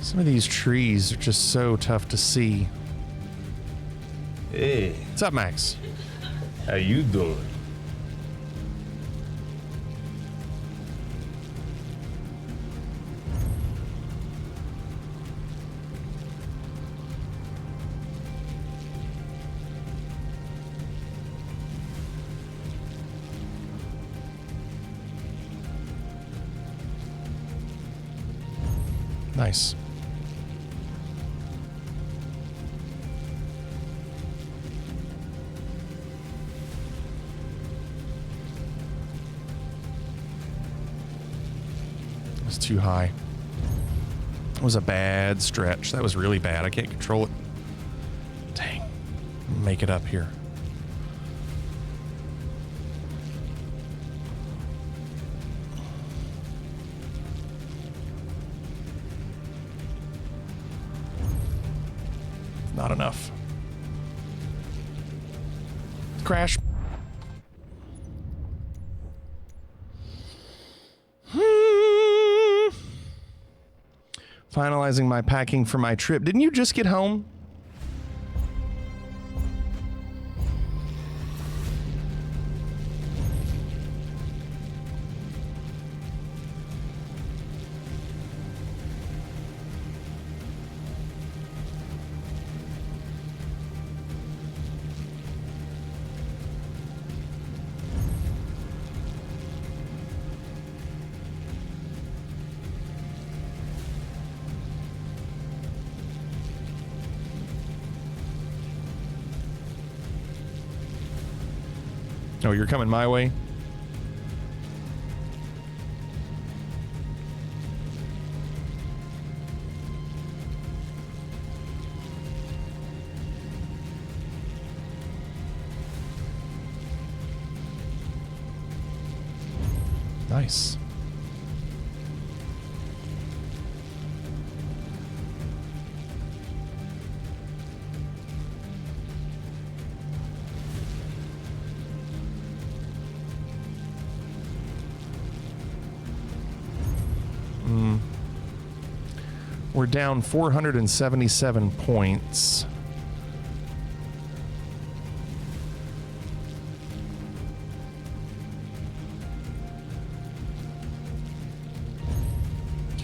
Some of these trees are just so tough to see. Hey, What's up, Max? how you doing? Nice. It was too high. It was a bad stretch. That was really bad. I can't control it. Dang. Make it up here. Not enough. Crash. Finalizing my packing for my trip. Didn't you just get home? Oh, you're coming my way? Nice. We're down 477 points.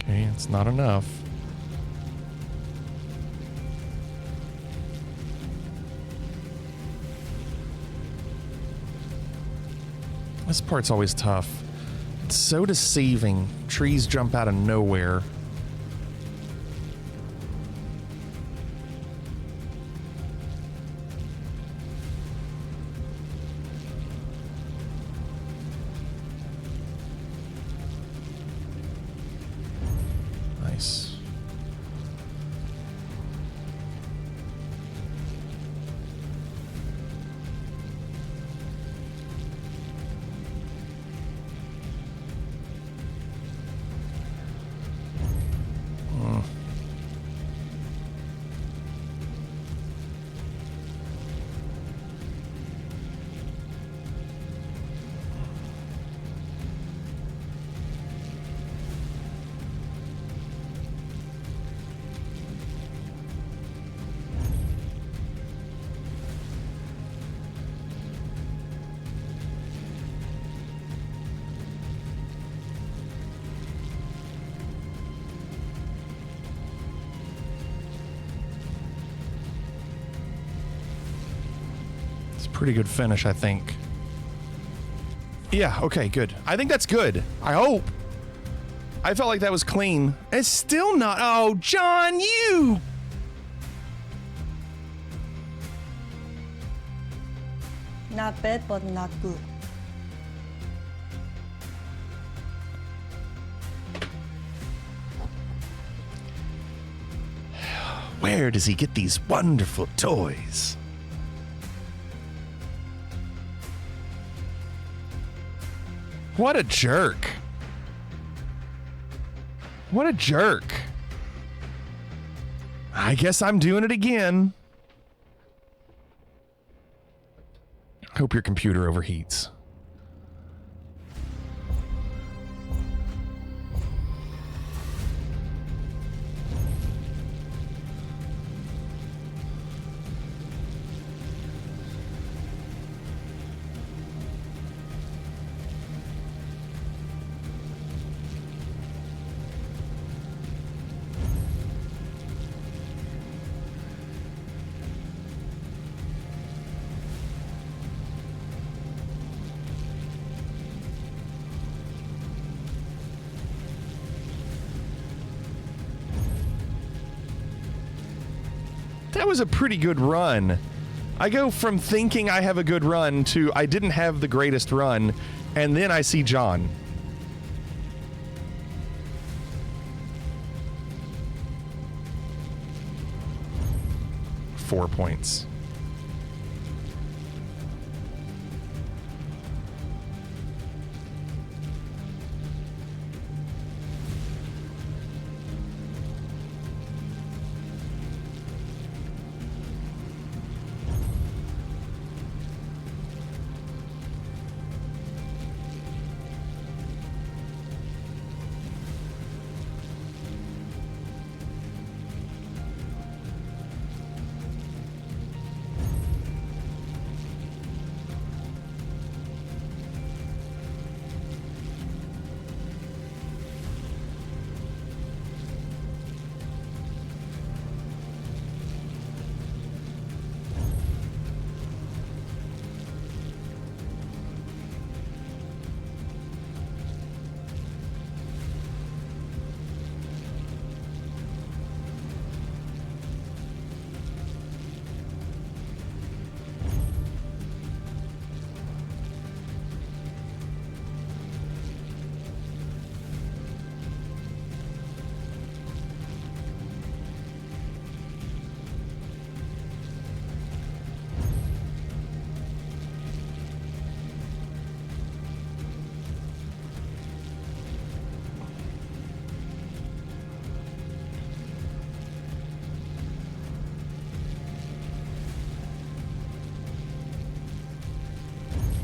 Okay, it's not enough. This part's always tough. It's so deceiving. Trees jump out of nowhere. Nice. Pretty good finish, I think. Yeah, okay, good. I think that's good. I hope. I felt like that was clean. It's still not. Oh, John, you. Not bad, but not good. Where does he get these wonderful toys? What a jerk. What a jerk. I guess I'm doing it again. Hope your computer overheats. That was a pretty good run. I go from thinking I have a good run to I didn't have the greatest run, and then I see John. Four points.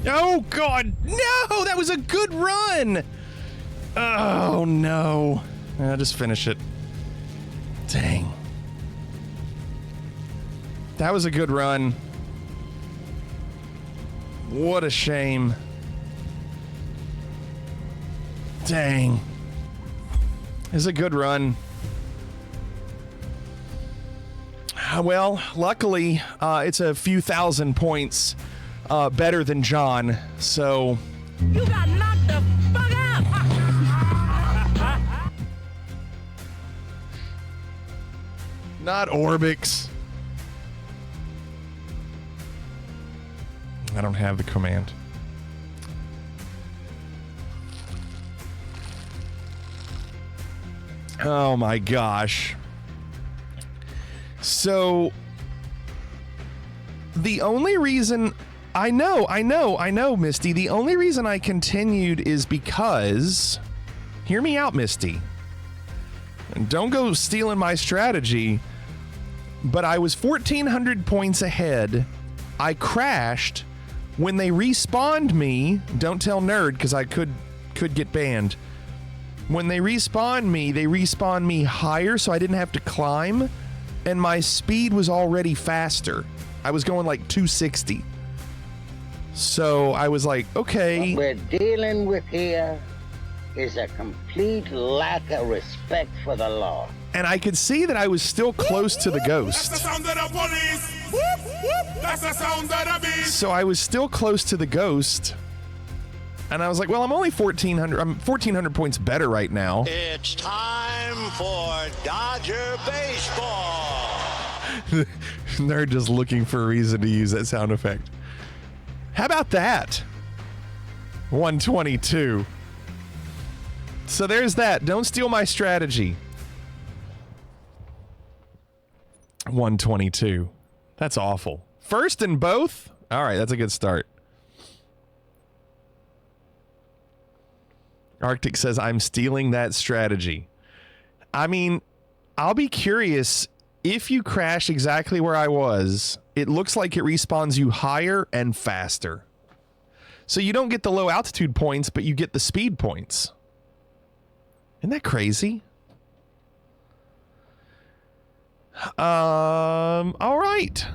Oh, God. No, that was a good run. Oh, no. I'll just finish it. Dang. That was a good run. What a shame. Dang. It's a good run. Well, luckily, it's a few thousand points better than John, so... You got knocked the fuck out! Not Orbix. I don't have the command. Oh my gosh. So... the only reason... I know, Misty. The only reason I continued is because... hear me out, Misty. And don't go stealing my strategy. But I was 1,400 points ahead. I crashed. When they respawned me... don't tell Nerd, because I could get banned. When they respawned me higher, so I didn't have to climb. And my speed was already faster. I was going like 260. So I was like, okay. What we're dealing with here is a complete lack of respect for the law. And I could see that I was still close to the ghost. That's the sound of the police. Whoop, whoop. That's the sound of the beast. So I was still close to the ghost. And I was like, well, I'm only 1,400. I'm 1,400 points better right now. It's time for Dodger baseball. They're just looking for a reason to use that sound effect. How about that? 122. So there's that. Don't steal my strategy. 122. That's awful. First in both? All right, that's a good start. Arctic says, I'm stealing that strategy. I mean, I'll be curious. If you crash exactly where I was, it looks like it respawns you higher and faster. So you don't get the low altitude points, but you get the speed points. Isn't that crazy? All right.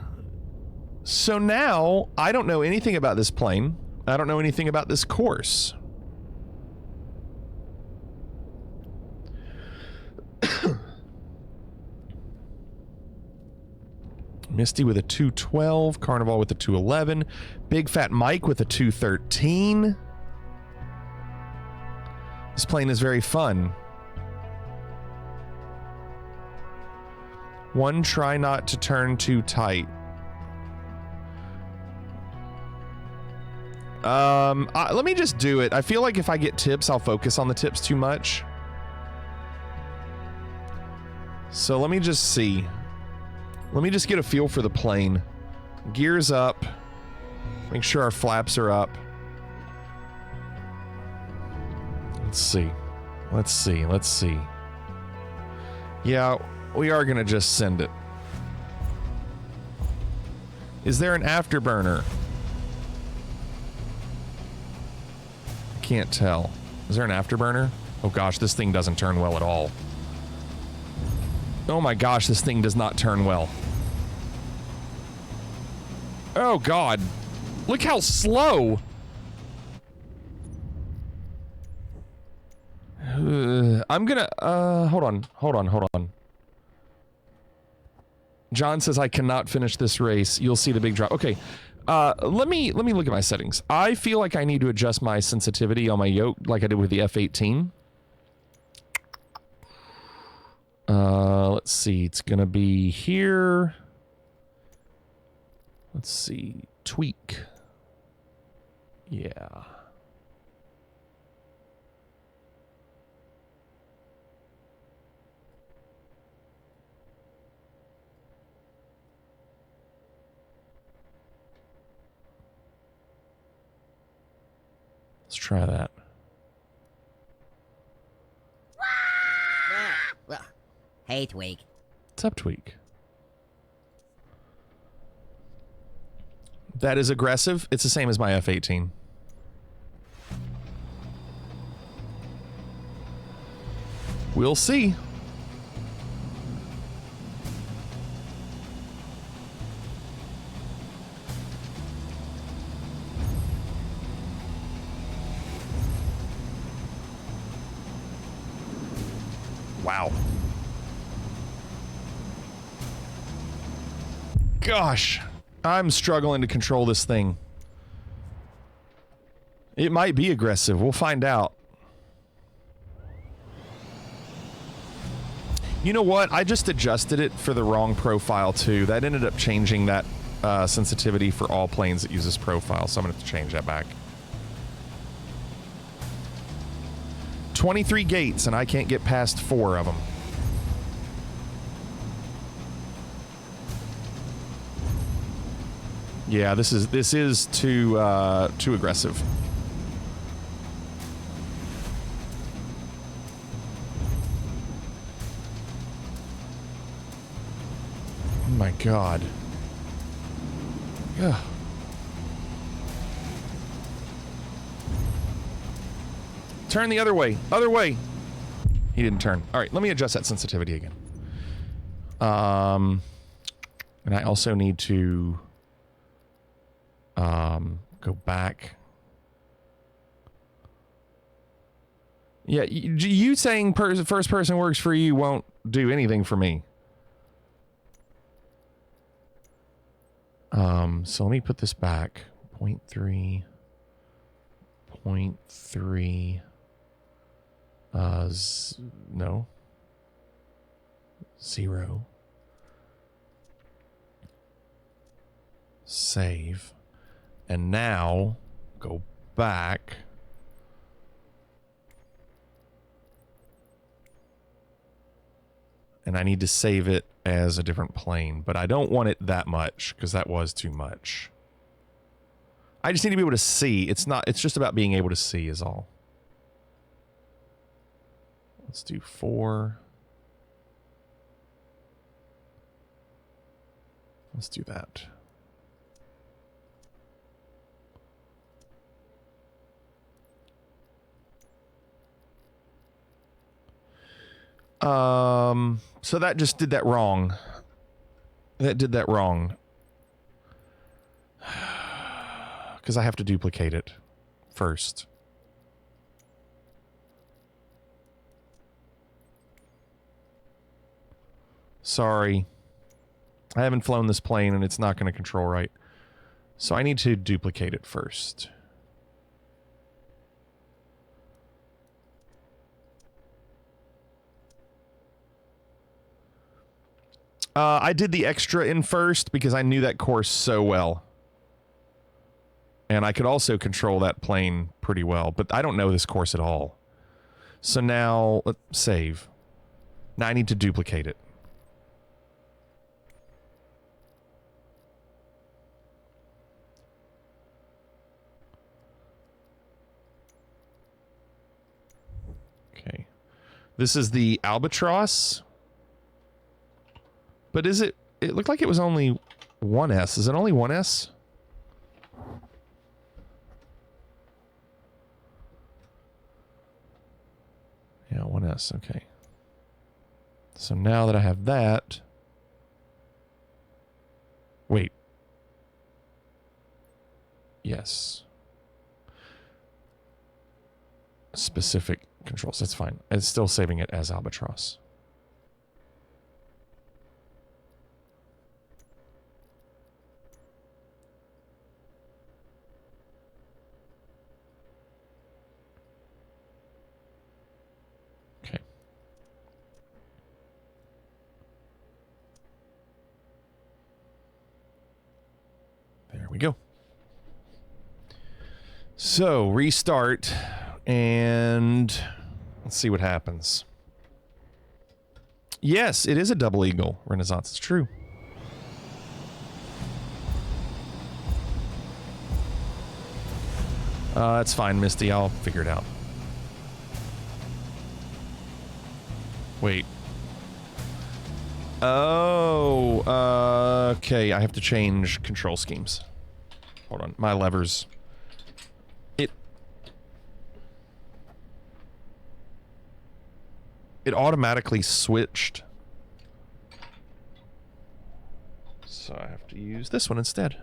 So now I don't know anything about this plane. I don't know anything about this course. Misty with a 212, Carnival with a 211, Big Fat Mike with a 213. This plane is very fun. One, try not to turn too tight. Let me just do it. I feel like if I get tips, I'll focus on the tips too much. So let me just see. Let me just get a feel for the plane. Gears up. Make sure our flaps are up. Let's see. Let's see. Let's see. Yeah, we are going to just send it. Is there an afterburner? Can't tell. Is there an afterburner? Oh gosh, this thing doesn't turn well at all. Oh my gosh, this thing does not turn well. Oh god. Look how slow. I'm gonna, hold on. John says I cannot finish this race. You'll see the big drop. Okay. Let me look at my settings. I feel like I need to adjust my sensitivity on my yoke like I did with the F-18. Let's see. It's gonna be here. Let's see. Tweak. Yeah. Let's try that. Hey, Tweak. What's up, Tweak? That is aggressive. It's the same as my F-18. We'll see. Wow. Gosh, I'm struggling to control this thing. It might be aggressive. We'll find out. You know what? I just adjusted it for the wrong profile too. That ended up changing that sensitivity for all planes that use this profile, so I'm going to have to change that back. 23 gates, and I can't get past 4 of them. Yeah, this is too aggressive. Oh my god. Yeah. Turn the other way. Other way. He didn't turn. All right, let me adjust that sensitivity again. And I also need to go back. Yeah, you saying first person works for you won't do anything for me. So let me put this back. 0.3. 0.3. No. 0. Save. And now, go back. And I need to save it as a different plane, but I don't want it that much because that was too much. I just need to be able to see. It's just about being able to see is all. Let's do 4. Let's do that. So that just did that wrong. That did that wrong. Because I have to duplicate it first. Sorry. I haven't flown this plane and it's not going to control right. So I need to duplicate it first. I did the extra in first because I knew that course so well. And I could also control that plane pretty well, but I don't know this course at all. So now, let's save. Now I need to duplicate it. Okay. This is the Albatross. But is it... It looked like it was only one S. Is it only one S? Yeah, 1S, okay. So now that I have that... Wait. Yes. Specific controls, that's fine. It's still saving it as Albatross. There we go. So, restart, and let's see what happens. Yes, it is a double eagle Renaissance. It's true. That's fine, Misty. I'll figure it out. Wait. Oh, okay. I have to change control schemes. Hold on. My levers. It automatically switched. So I have to use this one instead.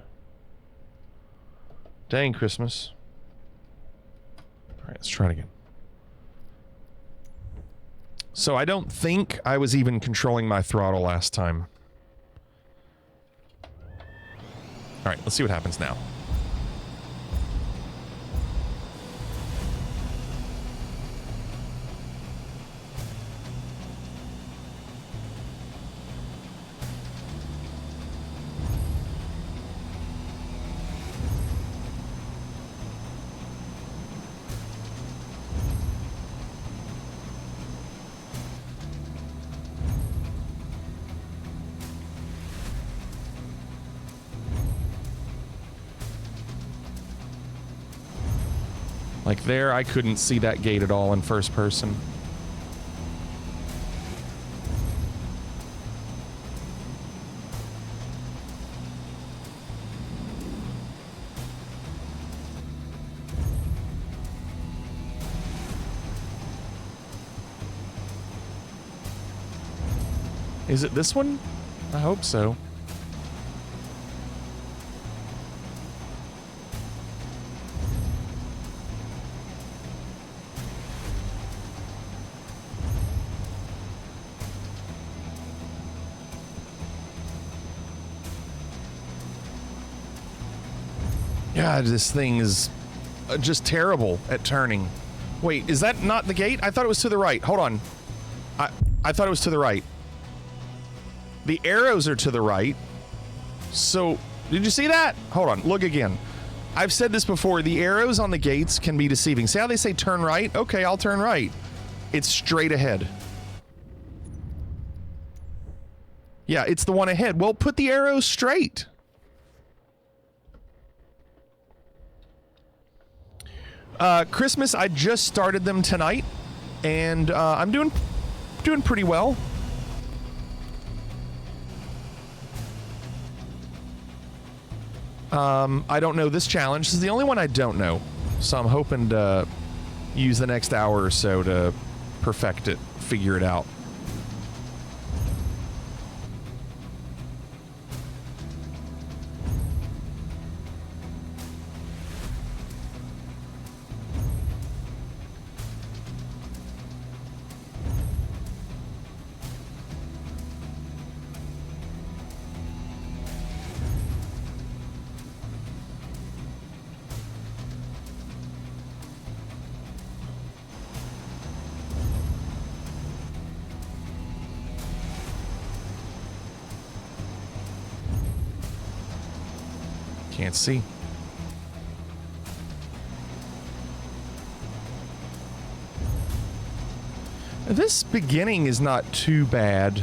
Dang, Christmas. Alright, let's try it again. So I don't think I was even controlling my throttle last time. Alright, let's see what happens now. Like there, I couldn't see that gate at all in first person. Is it this one? I hope so. God, this thing is just terrible at turning. Wait, is that not the gate? I thought it was to the right. Hold on. I thought it was to the right. The arrows are to the right. So, did you see that? Hold on, look again. I've said this before. The arrows on the gates can be deceiving. See how they say turn right? Okay, I'll turn right. It's straight ahead. Yeah, it's the one ahead. Well, put the arrows straight. Christmas, I just started them tonight, and I'm doing pretty well. I don't know this challenge. This is the only one I don't know, so I'm hoping to use the next hour or so to perfect it, figure it out. Can't see. This beginning is not too bad.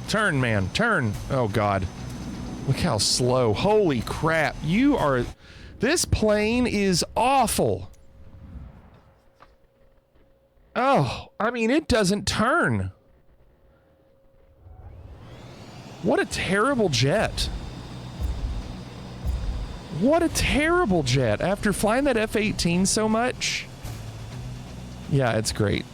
Turn, man, turn. Oh, God. Look how slow. Holy crap. You are... This plane is awful. Oh, I mean, it doesn't turn. What a terrible jet. What a terrible jet. After flying that F-18 so much. Yeah, it's great.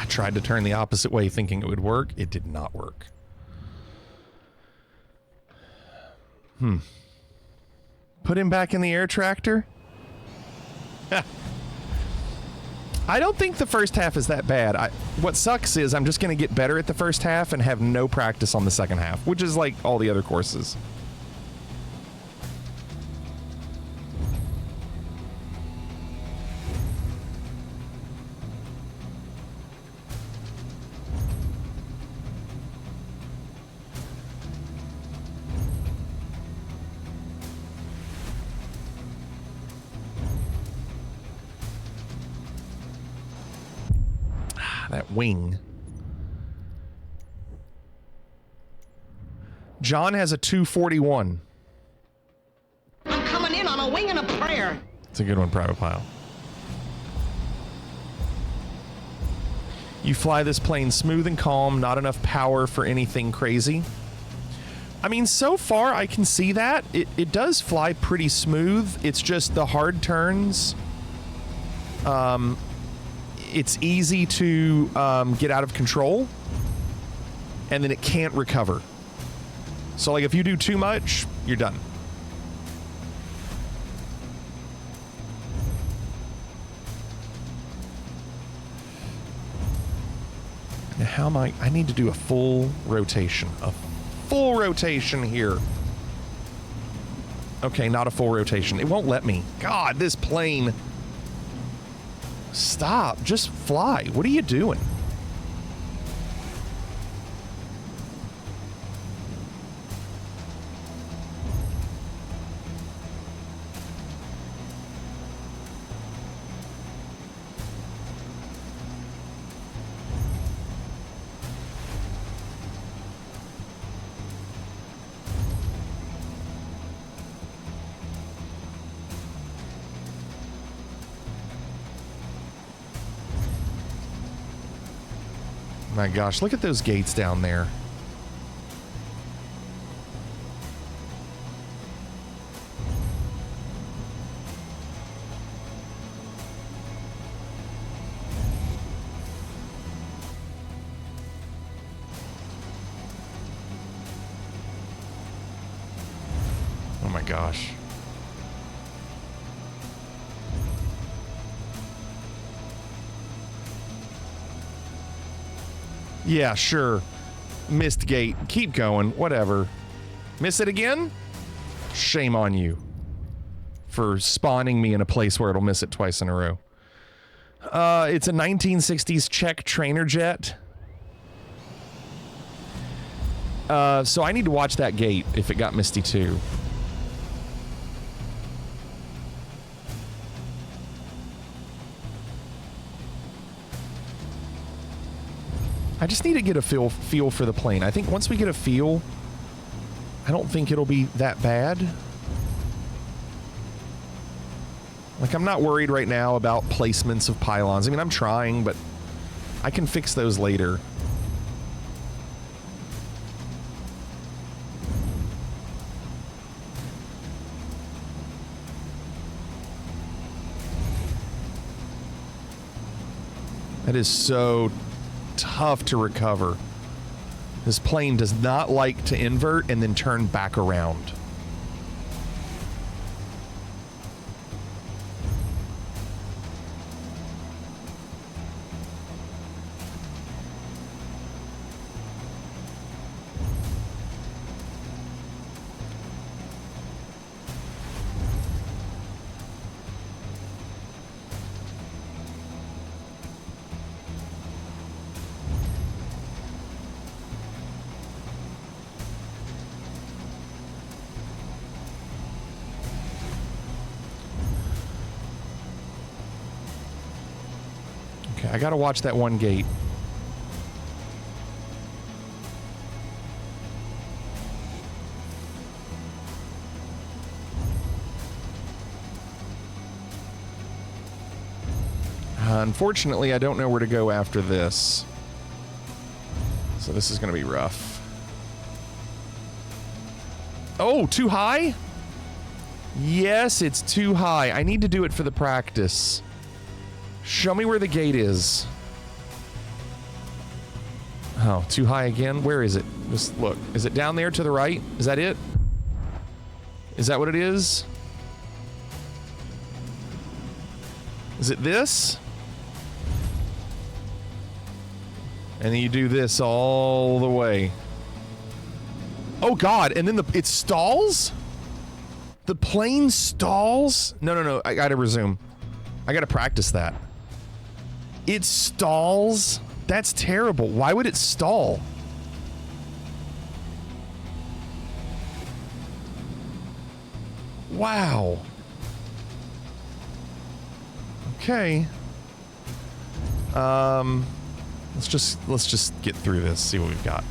Tried to turn the opposite way thinking it would work. It did not work. Put him back in the air tractor? I don't think the first half is that bad. What sucks is I'm just going to get better at the first half and have no practice on the second half, which is like all the other courses. That wing. John has a 241. I'm coming in on a wing and a prayer. It's a good one, Private Pile. You fly this plane smooth and calm, not enough power for anything crazy. I mean, so far I can see that. It does fly pretty smooth. It's just the hard turns. It's easy to get out of control, and then it can't recover. So, like, if you do too much, you're done. Now, how am I need to do a full rotation. A full rotation here. Okay, not a full rotation. It won't let me. God, this plane... Stop. Just fly. What are you doing? My gosh, look at those gates down there. Oh my gosh. Yeah, sure. Missed gate. Keep going. Whatever. Miss it again? Shame on you for spawning me in a place where it'll miss it twice in a row. It's a 1960s Czech trainer jet. So I need to watch that gate if it got misty too. I just need to get a feel for the plane. I think once we get a feel, I don't think it'll be that bad. Like, I'm not worried right now about placements of pylons. I mean, I'm trying, but I can fix those later. That is so tough to recover. This plane does not like to invert and then turn back around. Okay, I gotta watch that one gate. Unfortunately, I don't know where to go after this. So this is gonna be rough. Oh, too high? Yes, it's too high. I need to do it for the practice. Show me where the gate is. Oh, too high again? Where is it? Just look. Is it down there to the right? Is that it? Is that what it is? Is it this? And then you do this all the way. Oh God, and then it stalls? The plane stalls? No, I gotta resume. I gotta practice that. It stalls? That's terrible. Why would it stall? Wow. Okay. Let's just get through this, see what we've got.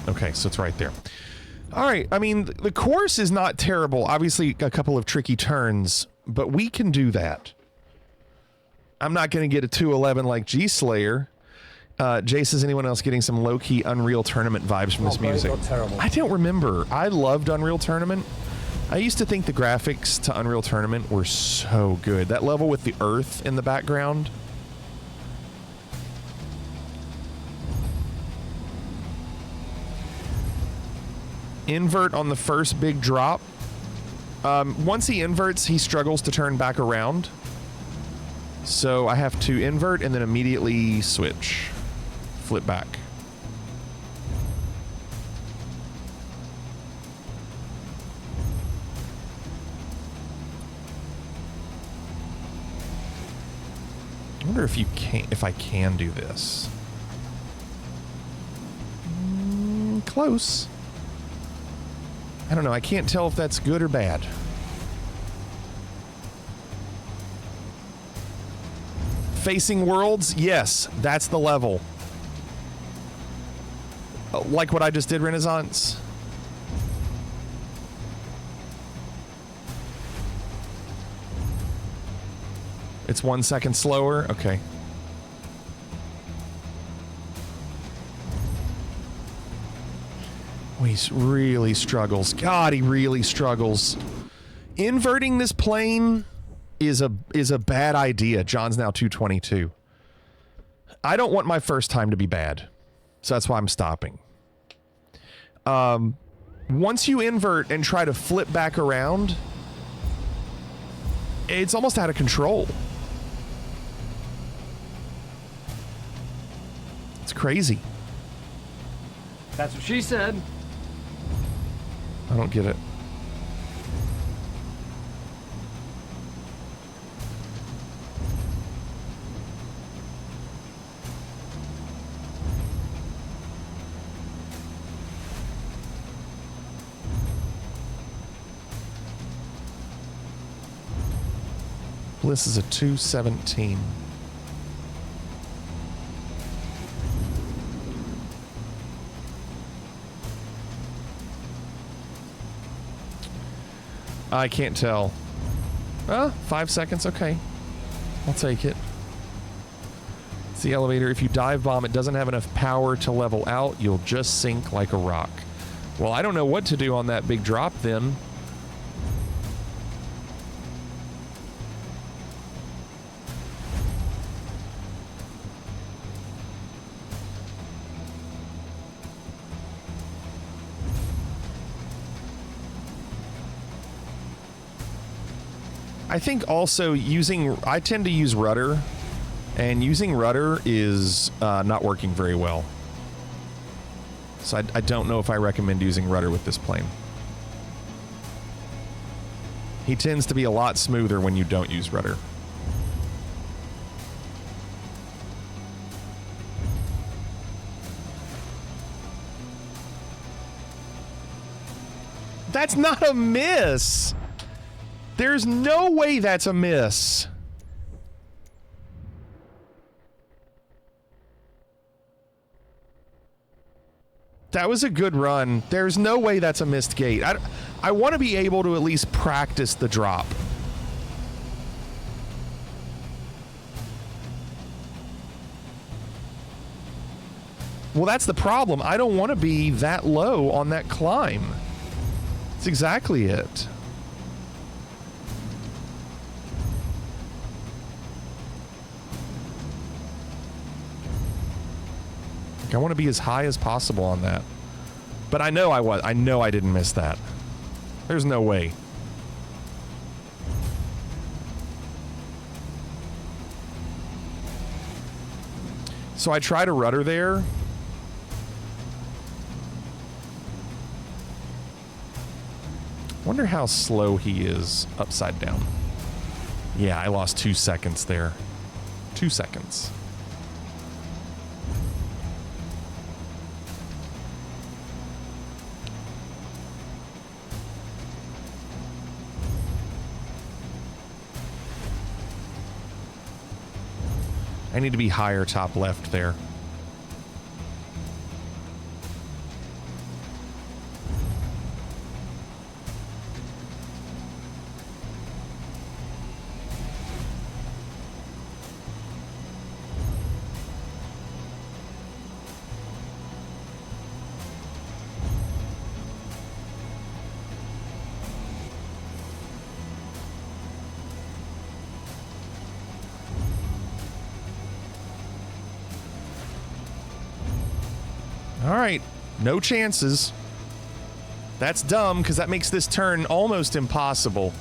Okay, so it's right there. All right, I mean, the course is not terrible. Obviously, a couple of tricky turns, but we can do that. I'm not going to get a 211 like G-Slayer. Jace, is anyone else getting some low-key Unreal Tournament vibes from this music? Terrible. I don't remember. I loved Unreal Tournament. I used to think the graphics to Unreal Tournament were so good. That level with the earth in the background. Invert on the first big drop. Once he inverts, he struggles to turn back around. So I have to invert and then immediately switch. Flip back. I wonder if I can do this. Close. I don't know. I can't tell if that's good or bad. Facing worlds? Yes, that's the level. Like what I just did, Renaissance? It's 1 second slower? Okay. Oh, he really struggles. God, he really struggles. Inverting this plane is a bad idea. John's now 222. I don't want my first time to be bad. So that's why I'm stopping. Once you invert and try to flip back around, it's almost out of control. It's crazy. That's what she said. I don't get it. Bliss is a 217. I can't tell. 5 seconds, okay. I'll take it. It's the elevator. If you dive bomb, it doesn't have enough power to level out. You'll just sink like a rock. Well, I don't know what to do on that big drop then. I think also I tend to use rudder, and using rudder is not working very well. So I don't know if I recommend using rudder with this plane. He tends to be a lot smoother when you don't use rudder. That's not a miss! There's no way that's a miss. That was a good run. There's no way that's a missed gate. I want to be able to at least practice the drop. Well, that's the problem. I don't want to be that low on that climb. That's exactly it. I want to be as high as possible on that. But I know I know I didn't miss that. There's no way. So I tried a rudder there. Wonder how slow he is upside down. Yeah, I lost 2 seconds there. 2 seconds. I need to be higher top left there. All right, no chances. That's dumb because that makes this turn almost impossible.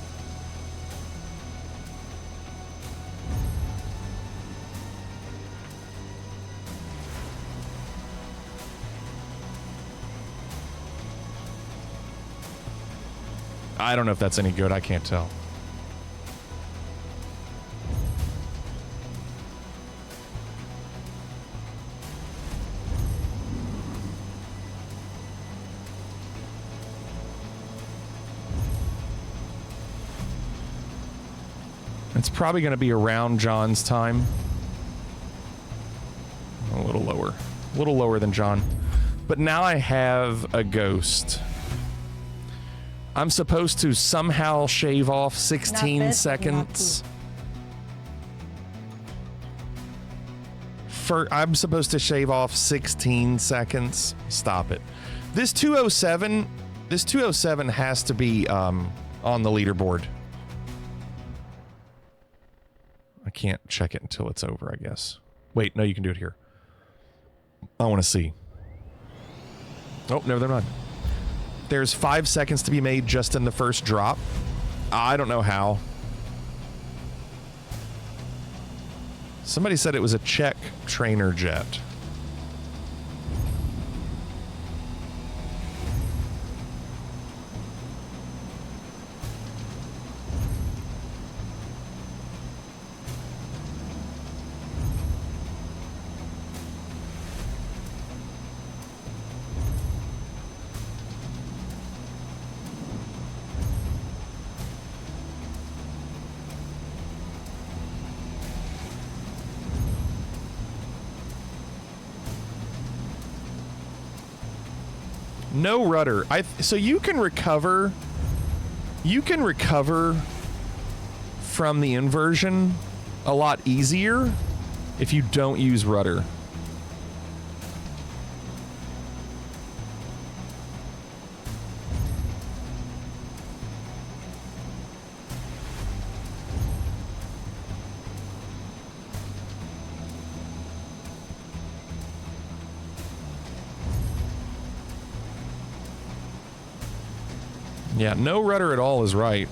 I don't know if that's any good. I can't tell. It's probably going to be around John's time. A little lower than John. But now I have a ghost. I'm supposed to somehow shave off 16 seconds. I'm supposed to shave off 16 seconds. Stop it. This 207 has to be on the leaderboard. I can't check it until it's over, I guess. Wait, no, you can do it here. I want to see. Oh, no, they're not. There's 5 seconds to be made just in the first drop. I don't know how. Somebody said it was a Czech trainer jet. No rudder. So you can recover from the inversion a lot easier if you don't use rudder. Yeah, no rudder at all is right.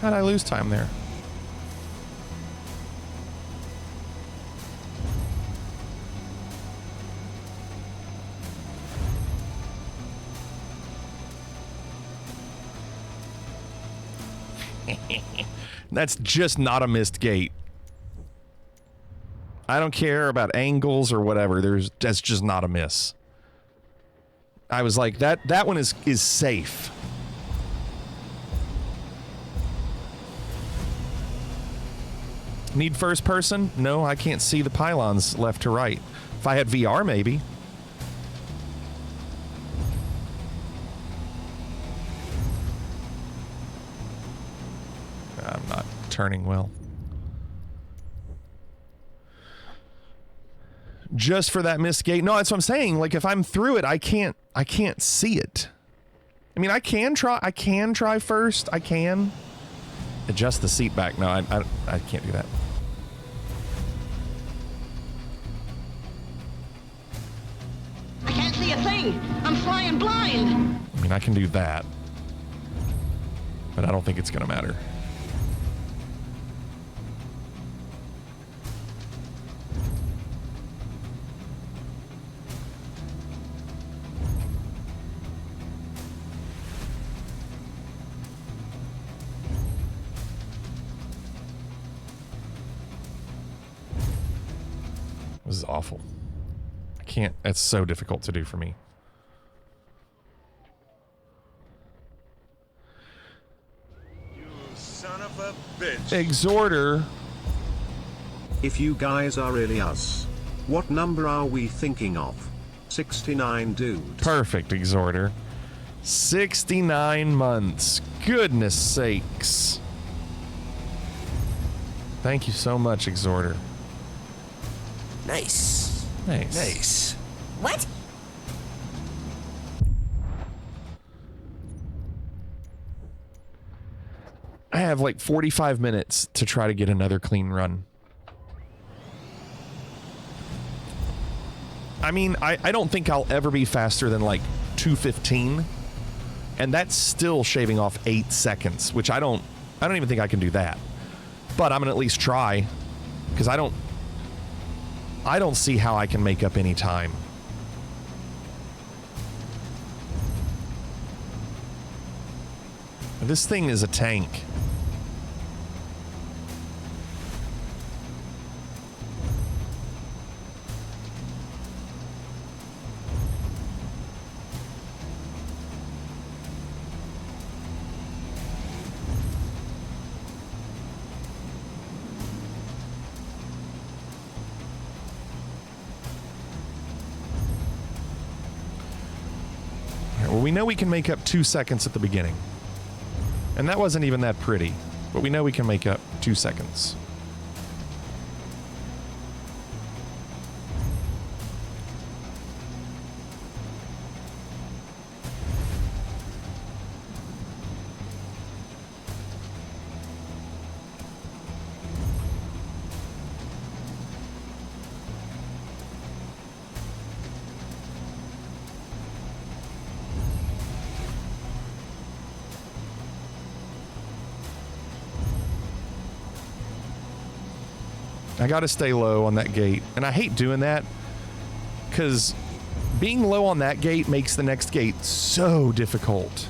How'd I lose time there? That's just not a missed gate. I don't care about angles or whatever. That's just not a miss. I was like, that one is safe. Need first person? No, I can't see the pylons left to right. If I had VR, maybe. I'm not turning well. Just for that missed gate. No, that's what I'm saying. Like, if I'm through it, I can't see it. I mean, I can try first. I can adjust the seat back. No, I can't do that. I can't see a thing. I'm flying blind. I mean, I can do that, but I don't think it's gonna matter. This is awful. I can't. It's so difficult to do for me. You son of a bitch. Exhorter. If you guys are really us, what number are we thinking of? 69 dude. Perfect, Exhorter. 69 months. Goodness sakes. Thank you so much, Exhorter. Nice. Nice. Nice. What? I have like 45 minutes to try to get another clean run. I mean, I don't think I'll ever be faster than like 2:15, and that's still shaving off 8 seconds, which I don't even think I can do that. But I'm gonna at least try, because I don't see how I can make up any time. This thing is a tank. Well, we know we can make up 2 seconds at the beginning. And that wasn't even that pretty, but we know we can make up 2 seconds. I gotta stay low on that gate, and I hate doing that because being low on that gate makes the next gate so difficult.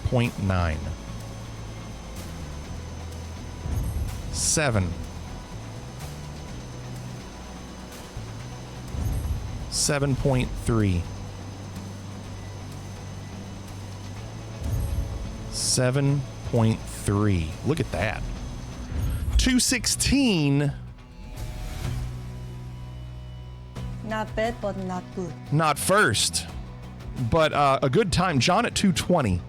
.9 7 7.3 7.3. Look at that. 216. Not bad, but not good. Not first, but a good time. John at 220.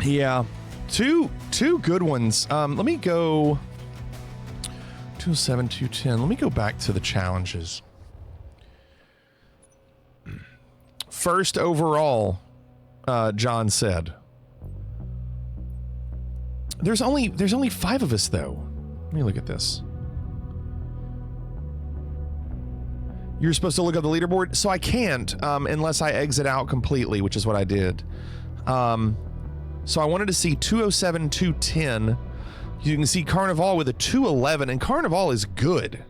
Yeah, two good ones. Let me go 207, 210. Let me go back to the challenges. First overall, John said. There's only 5 of us though. Let me look at this. You're supposed to look at the leaderboard, so I can't unless I exit out completely, which is what I did. So I wanted to see 207, 210. You can see Carnival with a 211, and Carnival is good.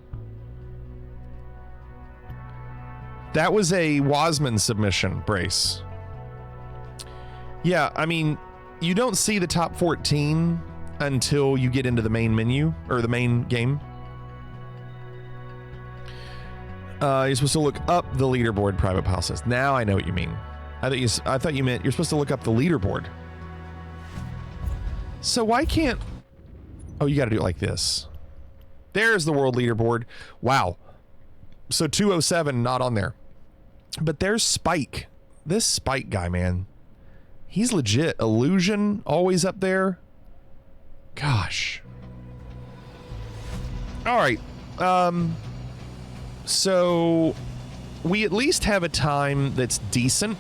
That was a Wasman submission, Brace. Yeah, I mean, you don't see the top 14 until you get into the main menu, or the main game. You're supposed to look up the leaderboard, Private Pile says. Now I know what you mean. I thought you meant you're supposed to look up the leaderboard. So why can't... Oh, you got to do it like this. There's the world leaderboard. Wow. So 207 not on there. But there's Spike. This Spike guy, man. He's legit. Illusion, always up there. Gosh. All right. So we at least have a time that's decent.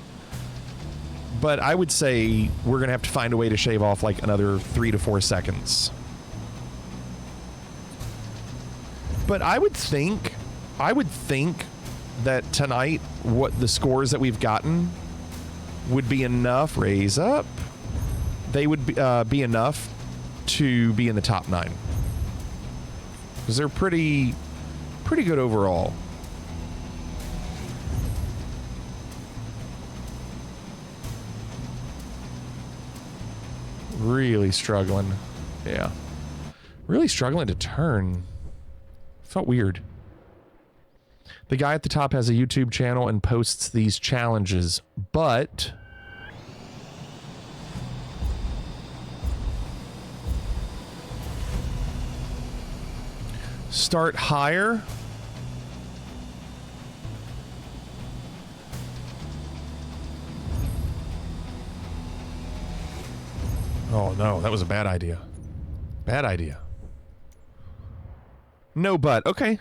But I would say we're going to have to find a way to shave off like another 3 to 4 seconds. But I would think that tonight, what the scores that we've gotten would be enough. Raise up. They would be enough to be in the top 9. Because they're pretty good overall. Really struggling. Yeah. Really struggling to turn. Felt weird. The guy at the top has a YouTube channel and posts these challenges, but start higher. Oh no, that was a bad idea. Bad idea. No, but okay.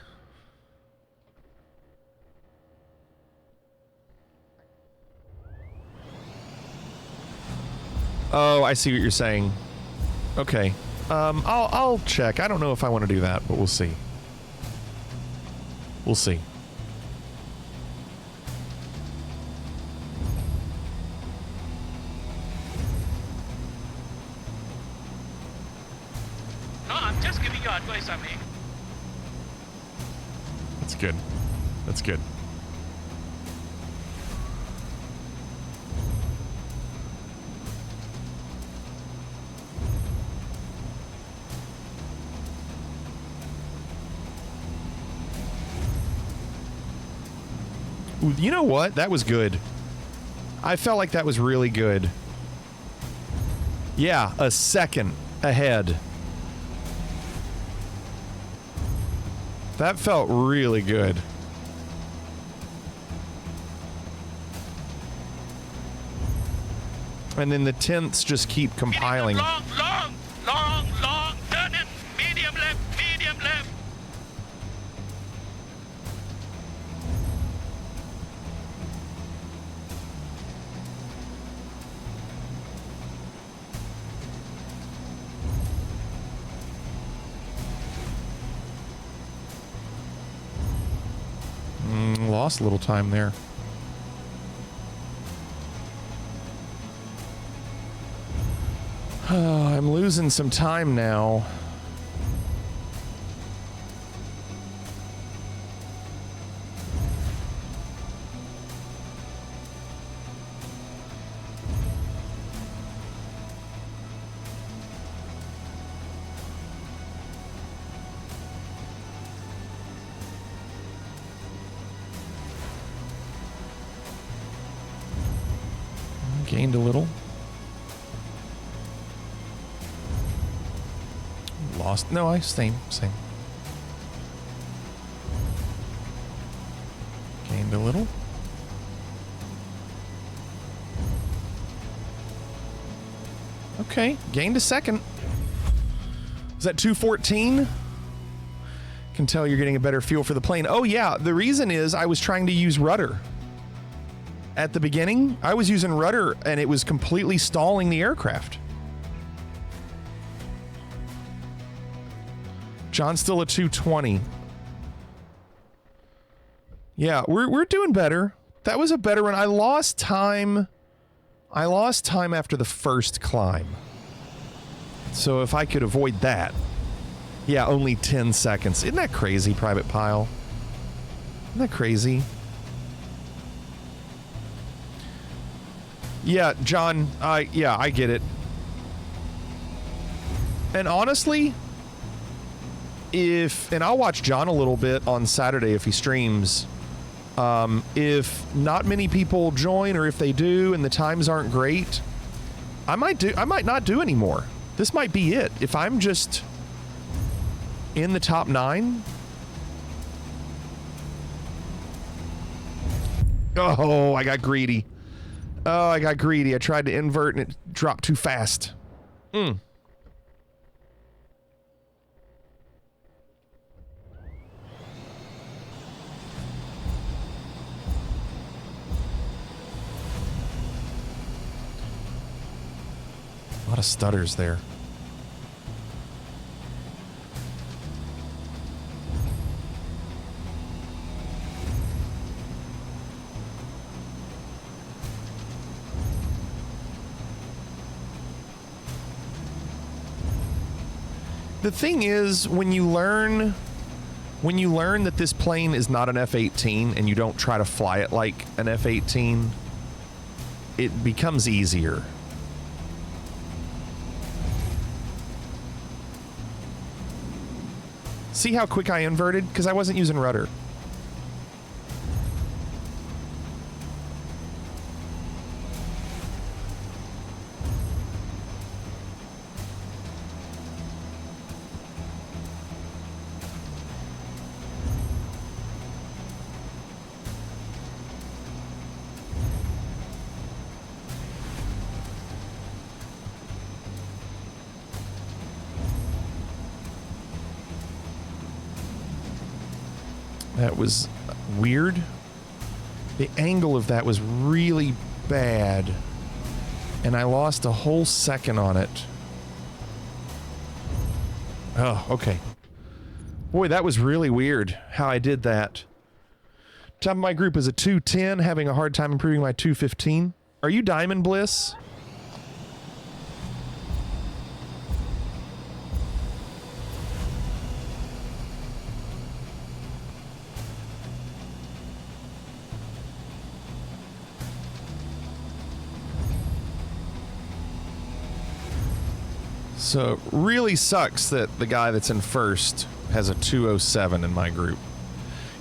Oh, I see what you're saying. Okay. I'll check. I don't know if I want to do that, but we'll see. We'll see. No, I'm just giving you advice, I mean. That's good. That's good. Ooh, you know what? That was good. I felt like that was really good. Yeah, a second ahead. That felt really good. And then the tenths just keep compiling. Long, turn it, medium left. Lost a little time there. I'm losing some time now. Gained a little. Lost. No, same. Gained a little. Okay, gained a second. Is that 214? Can tell you're getting a better feel for the plane. Oh yeah, the reason is I was trying to use rudder. At the beginning, I was using rudder and it was completely stalling the aircraft. John's still at 220. Yeah, we're doing better. That was a better one. I lost time after the first climb. So if I could avoid that. Yeah, only 10 seconds. Isn't that crazy, Private Pile? Isn't that crazy? Yeah, John, I get it. And honestly, and I'll watch John a little bit on Saturday if he streams. If not many people join, or if they do and the times aren't great, I might not do anymore. This might be it. If I'm just in the top 9. Oh, I got greedy. I tried to invert and it dropped too fast. A lot of stutters there. The thing is, when you learn that this plane is not an F-18 and you don't try to fly it like an F-18, it becomes easier. See how quick I inverted? Because I wasn't using rudder. That was weird. The angle of that was really bad. And I lost a whole second on it. Oh, okay. Boy, that was really weird how I did that. Top of my group is a 210, having a hard time improving my 215. Are you Diamond Bliss? So, really sucks that the guy that's in first has a 207 in my group.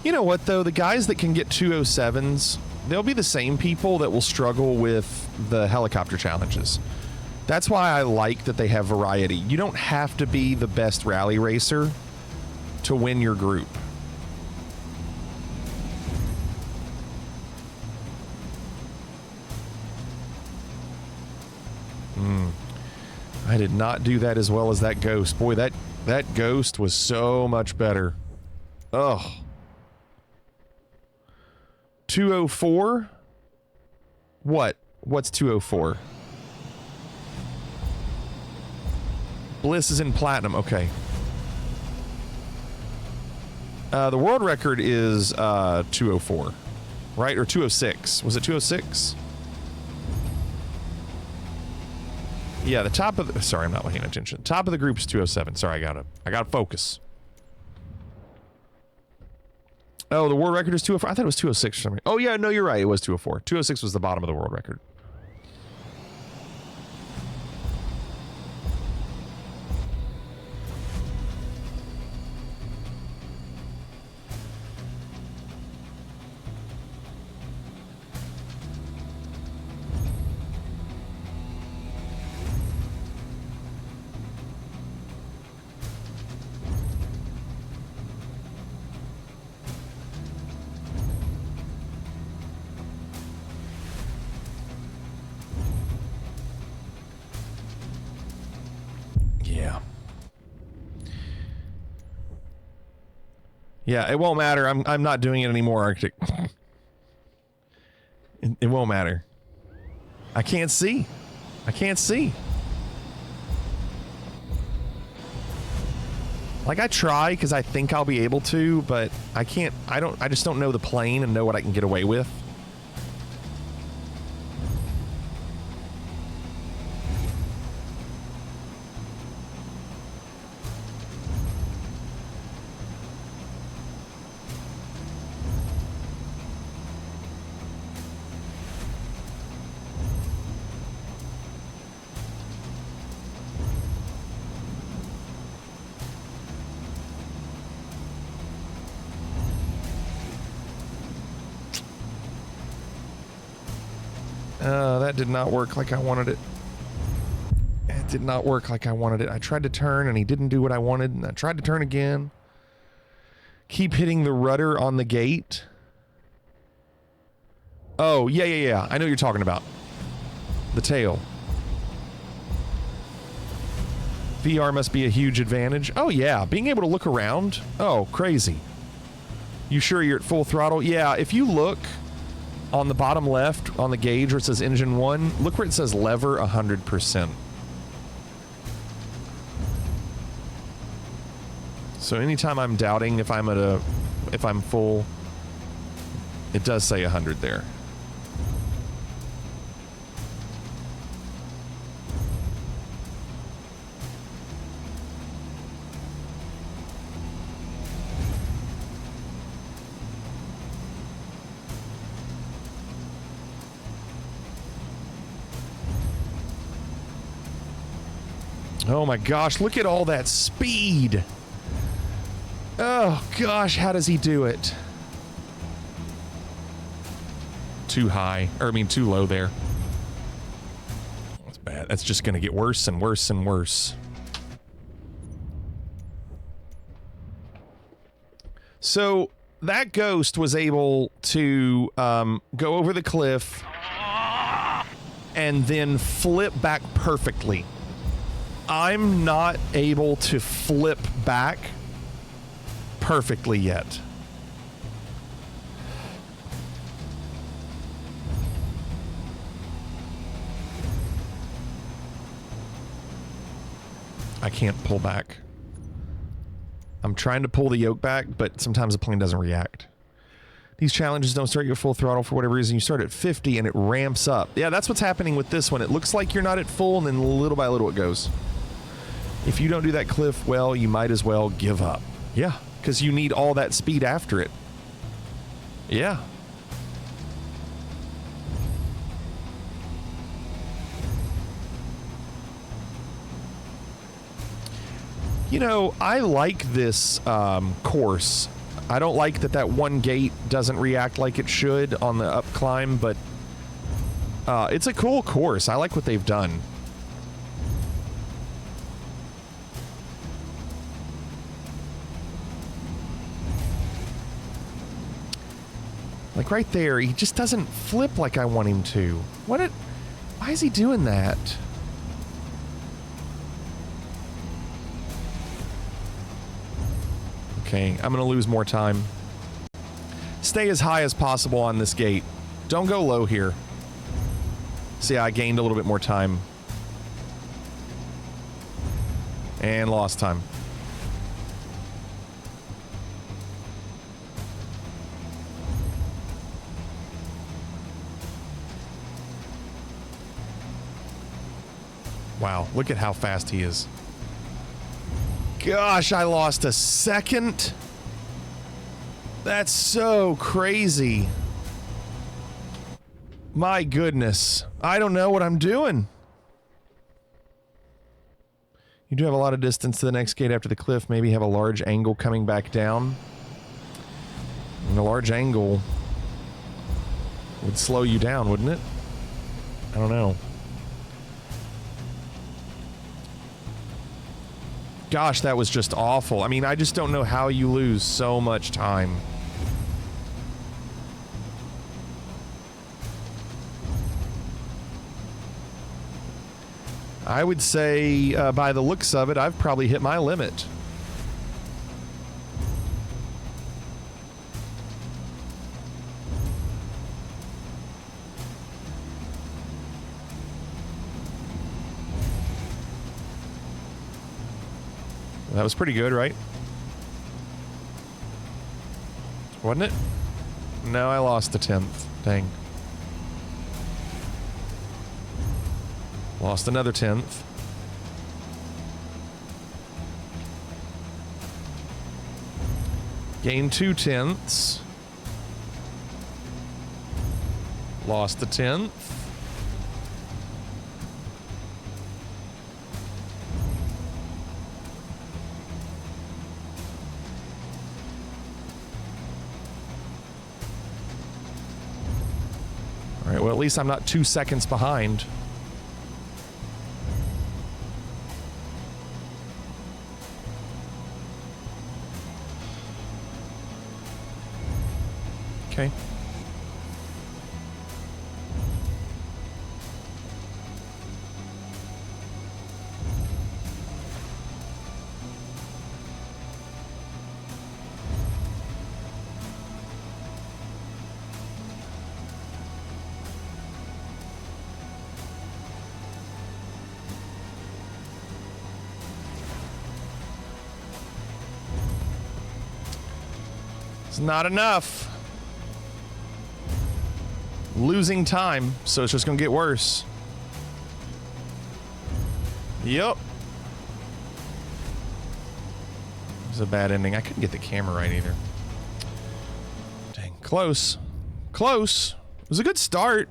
You know what, though? The guys that can get 207s, they'll be the same people that will struggle with the helicopter challenges. That's why I like that they have variety. You don't have to be the best rally racer to win your group. I did not do that as well as that ghost. Boy, that ghost was so much better. Ugh. 204? What? What's 204? Bliss is in platinum. Okay. The world record is 204, right? Or 206. Was it 206? Yeah, the top of the... Sorry, I'm not looking at attention. Top of the group is 207. Sorry, I got to focus. Oh, the world record is 204. I thought it was 206 or something. Oh, yeah, no, you're right. It was 204. 206 was the bottom of the world record. Yeah, it won't matter. I'm not doing it anymore, Arctic. It won't matter. I can't see. I can't see. Like, I try because I think I'll be able to, but I can't. I just don't know the plane and know what I can get away with. That did not work like I wanted it. It did not work like I wanted it. I tried to turn and he didn't do what I wanted, and I tried to turn again. Keep hitting the rudder on the gate. Oh, yeah. I know what you're talking about. The tail. VR must be a huge advantage. Oh, yeah. Being able to look around. Oh, crazy. You sure you're at full throttle? Yeah, if you look on the bottom left on the gauge where it says engine 1, look where it says lever 100%. So anytime I'm doubting if I'm full, it does say 100 there. Oh my gosh, look at all that speed. Oh gosh, how does he do it? Too high, or I mean too low there. That's bad. That's just gonna get worse and worse and worse. So that ghost was able to go over the cliff and then flip back perfectly. I'm not able to flip back perfectly yet. I can't pull back. I'm trying to pull the yoke back, but sometimes the plane doesn't react. These challenges don't start you at full throttle for whatever reason. You start at 50 and it ramps up. Yeah, that's what's happening with this one. It looks like you're not at full, and then little by little it goes. If you don't do that cliff well, you might as well give up. Yeah, because you need all that speed after it. Yeah. You know, I like this course. I don't like that one gate doesn't react like it should on the up climb, but it's a cool course. I like what they've done. Like right there, he just doesn't flip like I want him to. Why is he doing that? Okay, I'm gonna lose more time. Stay as high as possible on this gate. Don't go low here. See, I gained a little bit more time. And lost time. Wow, look at how fast he is. Gosh, I lost a second. That's so crazy. My goodness. I don't know what I'm doing. You do have a lot of distance to the next gate after the cliff. Maybe have a large angle coming back down. And a large angle would slow you down, wouldn't it? I don't know. Gosh, that was just awful. I mean, I just don't know how you lose so much time. I would say, by the looks of it, I've probably hit my limit. That was pretty good, right? Wasn't it? No, I lost the 10th. Dang. Lost another 10th. Gained 2 tenths. Lost the 10th. All right, well, at least I'm not 2 seconds behind. Okay. It's not enough. Losing time, so it's just gonna get worse. Yup. It was a bad ending. I couldn't get the camera right either. Dang, close. Close. It was a good start.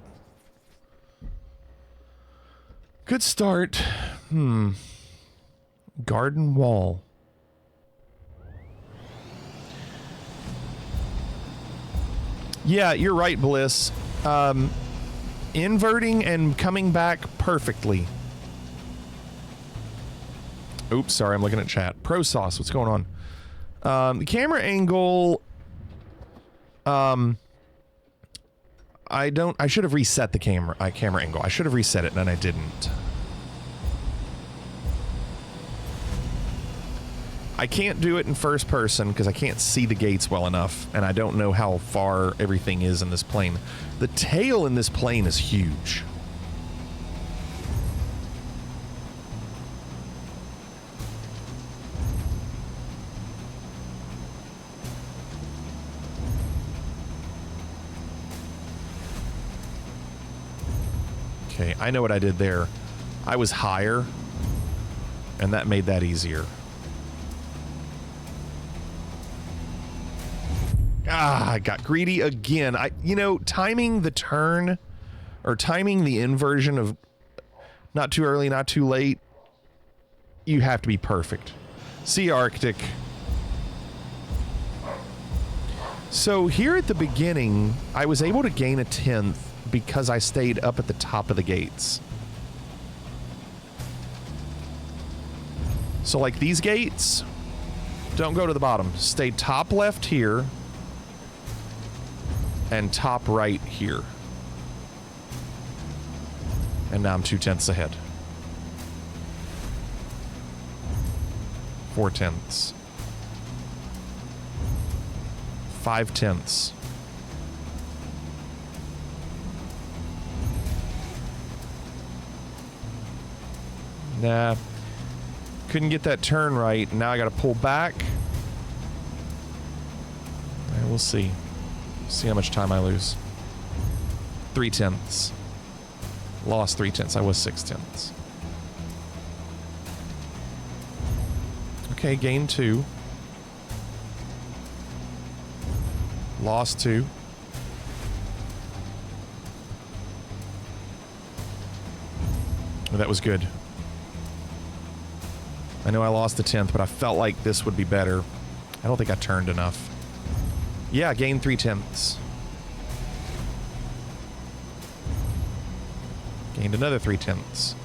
Good start. Garden wall. Yeah, you're right, Bliss. Inverting and coming back perfectly. Oops, sorry, I'm looking at chat. Pro Sauce, what's going on? The camera angle... I should have reset the camera angle. I should have reset it, and I didn't. I can't do it in first person because I can't see the gates well enough, and I don't know how far everything is in this plane. The tail in this plane is huge. Okay, I know what I did there. I was higher, and that made that easier. Ah, I got greedy again. Timing the turn or timing the inversion of not too early, not too late, you have to be perfect. See Arctic. So here at the beginning, I was able to gain a 10th because I stayed up at the top of the gates. So like these gates, don't go to the bottom. Stay top left here. And top right here. And now I'm 2 tenths ahead. 4 tenths. 5 tenths. Nah. Couldn't get that turn right. Now I gotta pull back. All right, we'll see. See how much time I lose. 3 tenths. Lost 3 tenths. I was 6 tenths. Okay, gain 2. Lost 2. Oh, that was good. I know I lost the 10th, but I felt like this would be better. I don't think I turned enough. Yeah, gain 3 tenths. Gained another 3 tenths.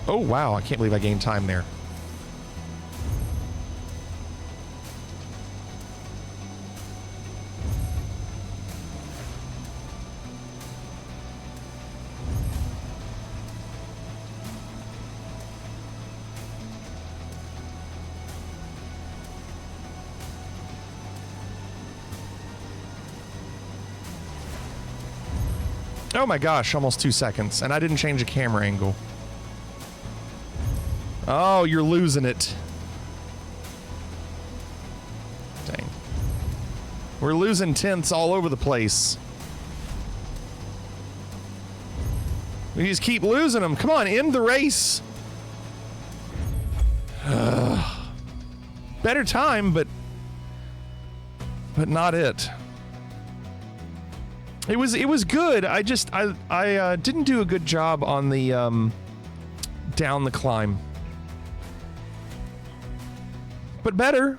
Oh, wow. I can't believe I gained time there. Oh my gosh, almost 2 seconds. And I didn't change the camera angle. Oh, you're losing it. Dang. We're losing tenths all over the place. We just keep losing them. Come on, end the race. Better time, but not it. It was good. I didn't do a good job on the down the climb. But better.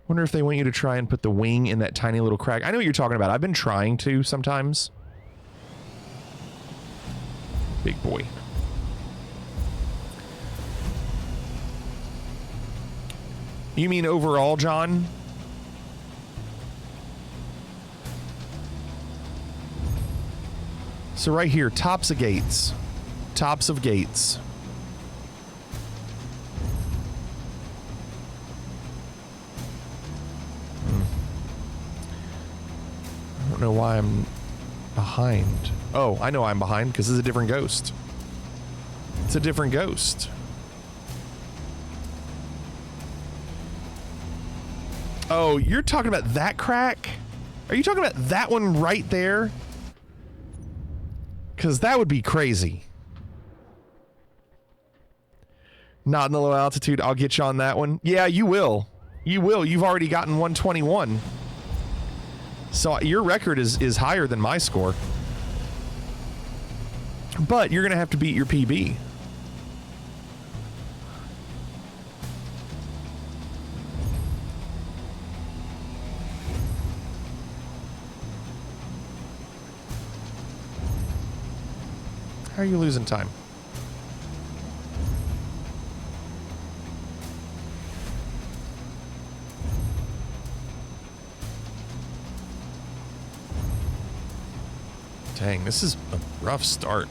Wonder if they want you to try and put the wing in that tiny little crack. I know what you're talking about. I've been trying to sometimes. Big boy. You mean overall, John? So right here, tops of gates. Tops of gates. I don't know why I'm behind. Oh, I know I'm behind because it's a different ghost. It's a different ghost. Oh, you're talking about that crack? Are you talking about that one right there? Because that would be crazy. Not in the low altitude. I'll get you on that one. Yeah, you will. You will. You've already gotten 121. So your record is higher than my score. But you're going to have to beat your PB. How are you losing time? Dang, this is a rough start.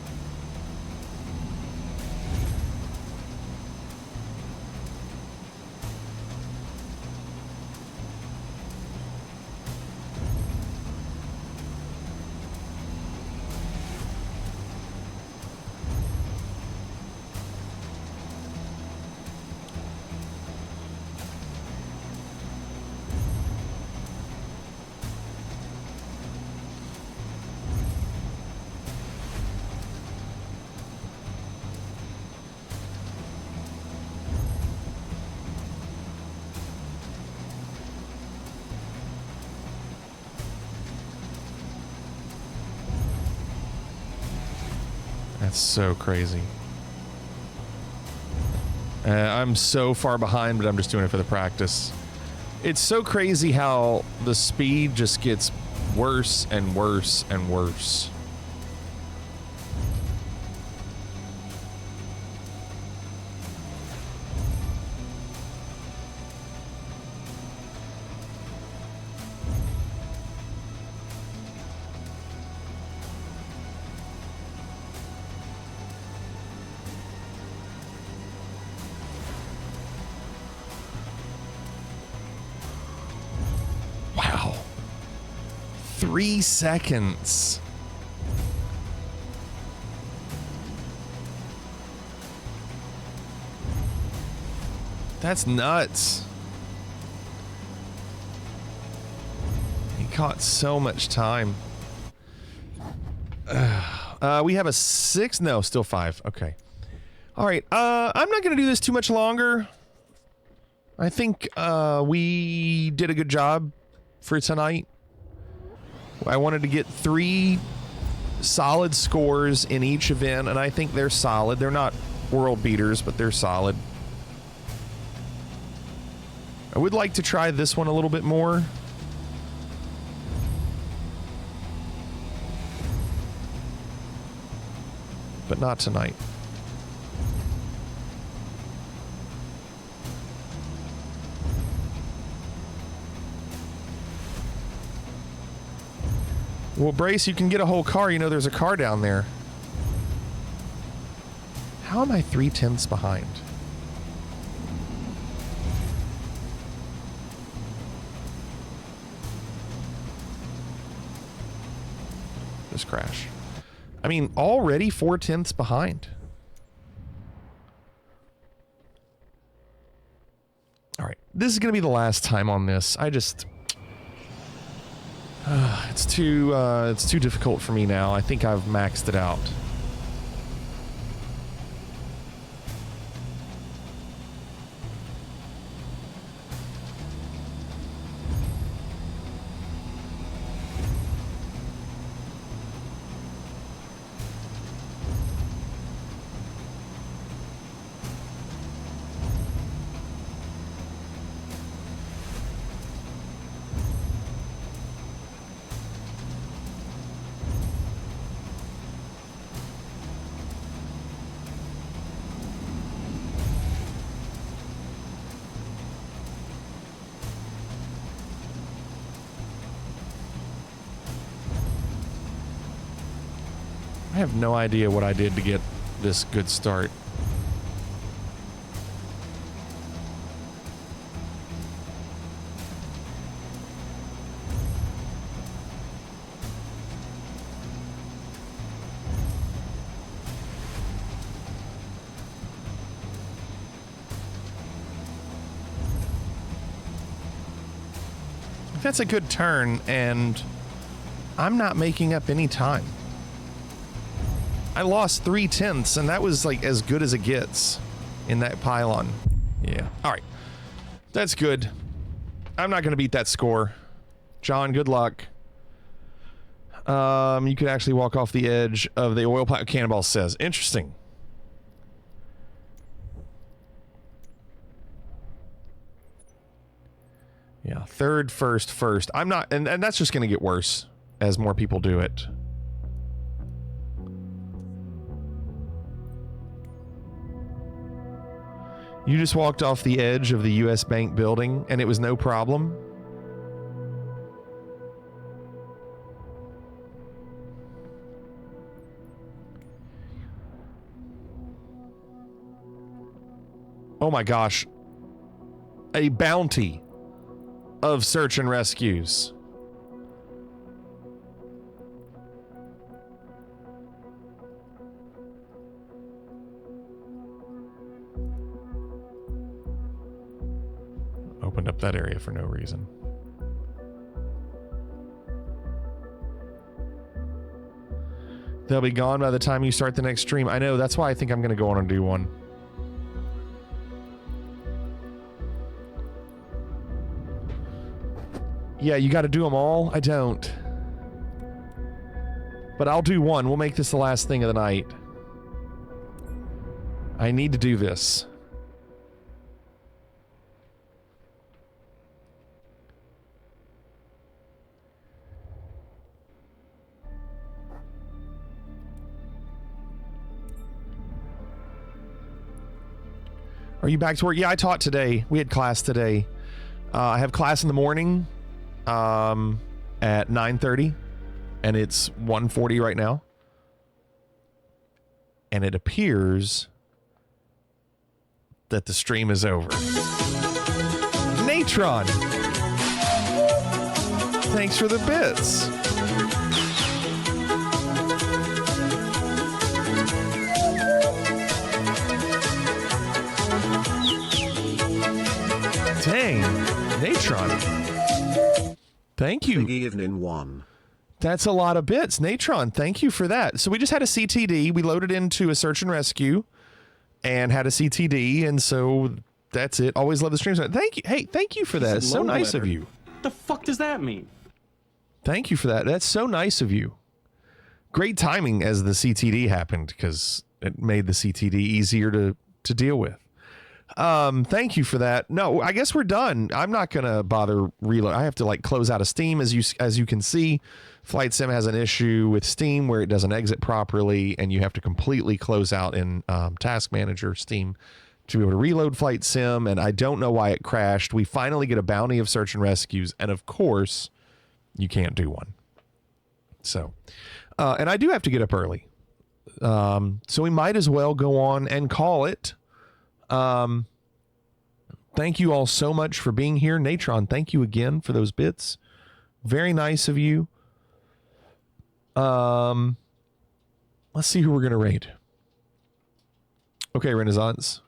That's so crazy. I'm so far behind, but I'm just doing it for the practice. It's so crazy how the speed just gets worse and worse and worse. Wow. 3 seconds. That's nuts. He caught so much time. We have a 6? No, still 5. Okay. All right. I'm not going to do this too much longer. I think we did a good job for tonight. I wanted to get 3 solid scores in each event, and I think they're solid. They're not world beaters, but they're solid. I would like to try this one a little bit more. But not tonight. Well, Brace, you can get a whole car. You know there's a car down there. How am I 3/10 behind? this crash. I mean, already 4/10 behind. All right, this is going to be the last time on this. I just... it's too difficult for me now. I think I've maxed it out. I have no idea what I did to get this good start. That's a good turn, and I'm not making up any time. I lost 3/10, and that was like as good as it gets in that pylon. Yeah. All right. That's good. I'm not going to beat that score. John, good luck. You could actually walk off the edge of the oil pipe, Cannonball says. Interesting. Yeah, third, first. I'm not, and that's just going to get worse as more people do it. You just walked off the edge of the US Bank building and it was no problem? Oh my gosh. A bounty of search and rescues. Opened up that area for no reason. They'll be gone by the time you start the next stream. I know, that's why I think I'm going to go on and do one. Yeah, you got to do them all? I don't. But I'll do one. We'll make this the last thing of the night. I need to do this. Are you back to work? Yeah, I taught today. We had class today. I have class in the morning at 9:30, and it's 1:40 right now. And it appears that the stream is over. Natron! Thanks for the bits. Dang, Natron. Thank you. Evening one. That's a lot of bits. Natron, thank you for that. So we just had a CTD. We loaded into a search and rescue and had a CTD, and so that's it. Always love the streams. Thank you. Hey, thank you for that. It's so nice of you. What the fuck does that mean? Thank you for that. That's so nice of you. Great timing as the CTD happened, because it made the CTD easier to deal with. Thank you for that. No, I guess we're done. I'm not gonna bother reload. I have to like close out of Steam. As you can see, Flight Sim has an issue with Steam where it doesn't exit properly, and you have to completely close out in Task Manager Steam to be able to reload Flight Sim. And I don't know why it crashed. We finally get a bounty of search and rescues, and of course, you can't do one. So, and I do have to get up early, so we might as well go on and call it. Thank you all so much for being here. Natron, thank you again for those bits. Very nice of you. Let's see who we're gonna raid. Okay, Renaissance.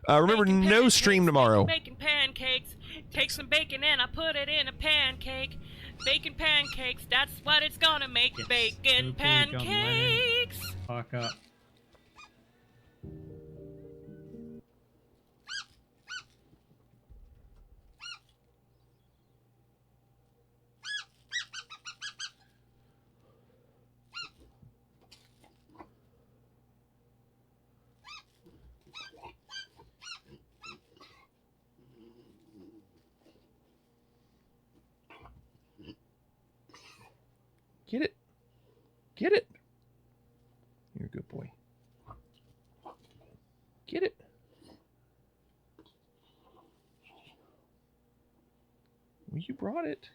Remember, no stream tomorrow. Bacon pancakes. Take some bacon and I put it in a pancake. Bacon pancakes, that's what it's gonna make. Yes. Bacon pancakes. Fuck up. Get it. Get it. You're a good boy. Get it. Well, you brought it.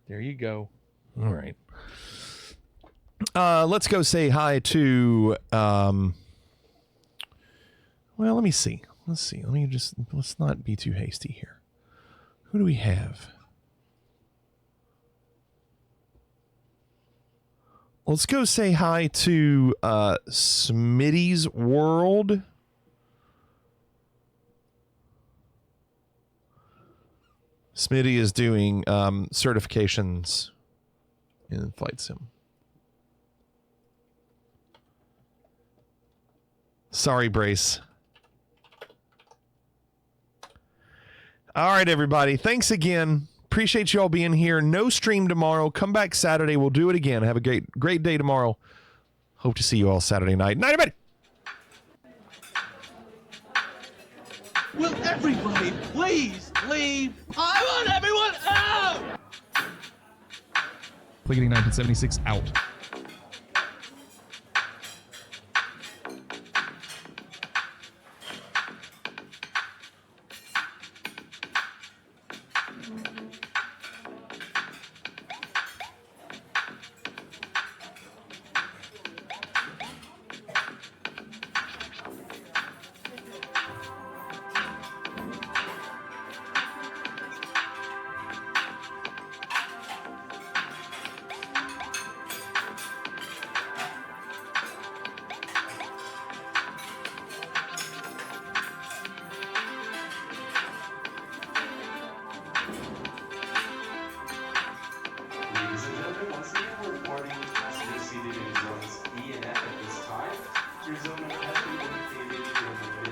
There you go. All right. Let's go say hi to, well, let me see. Let's not be too hasty here. Who do we have? Let's go say hi to Smitty's World. Smitty is doing certifications in Flight Sim. Sorry, Brace. All right, everybody. Thanks again. Appreciate you all being here. No stream tomorrow. Come back Saturday. We'll do it again. Have a great day tomorrow. Hope to see you all Saturday night. Night, everybody. Will everybody please leave? I want everyone out! Pliggity 1976 out. Seated in zones E and F at this time. Your zone has been indicated in the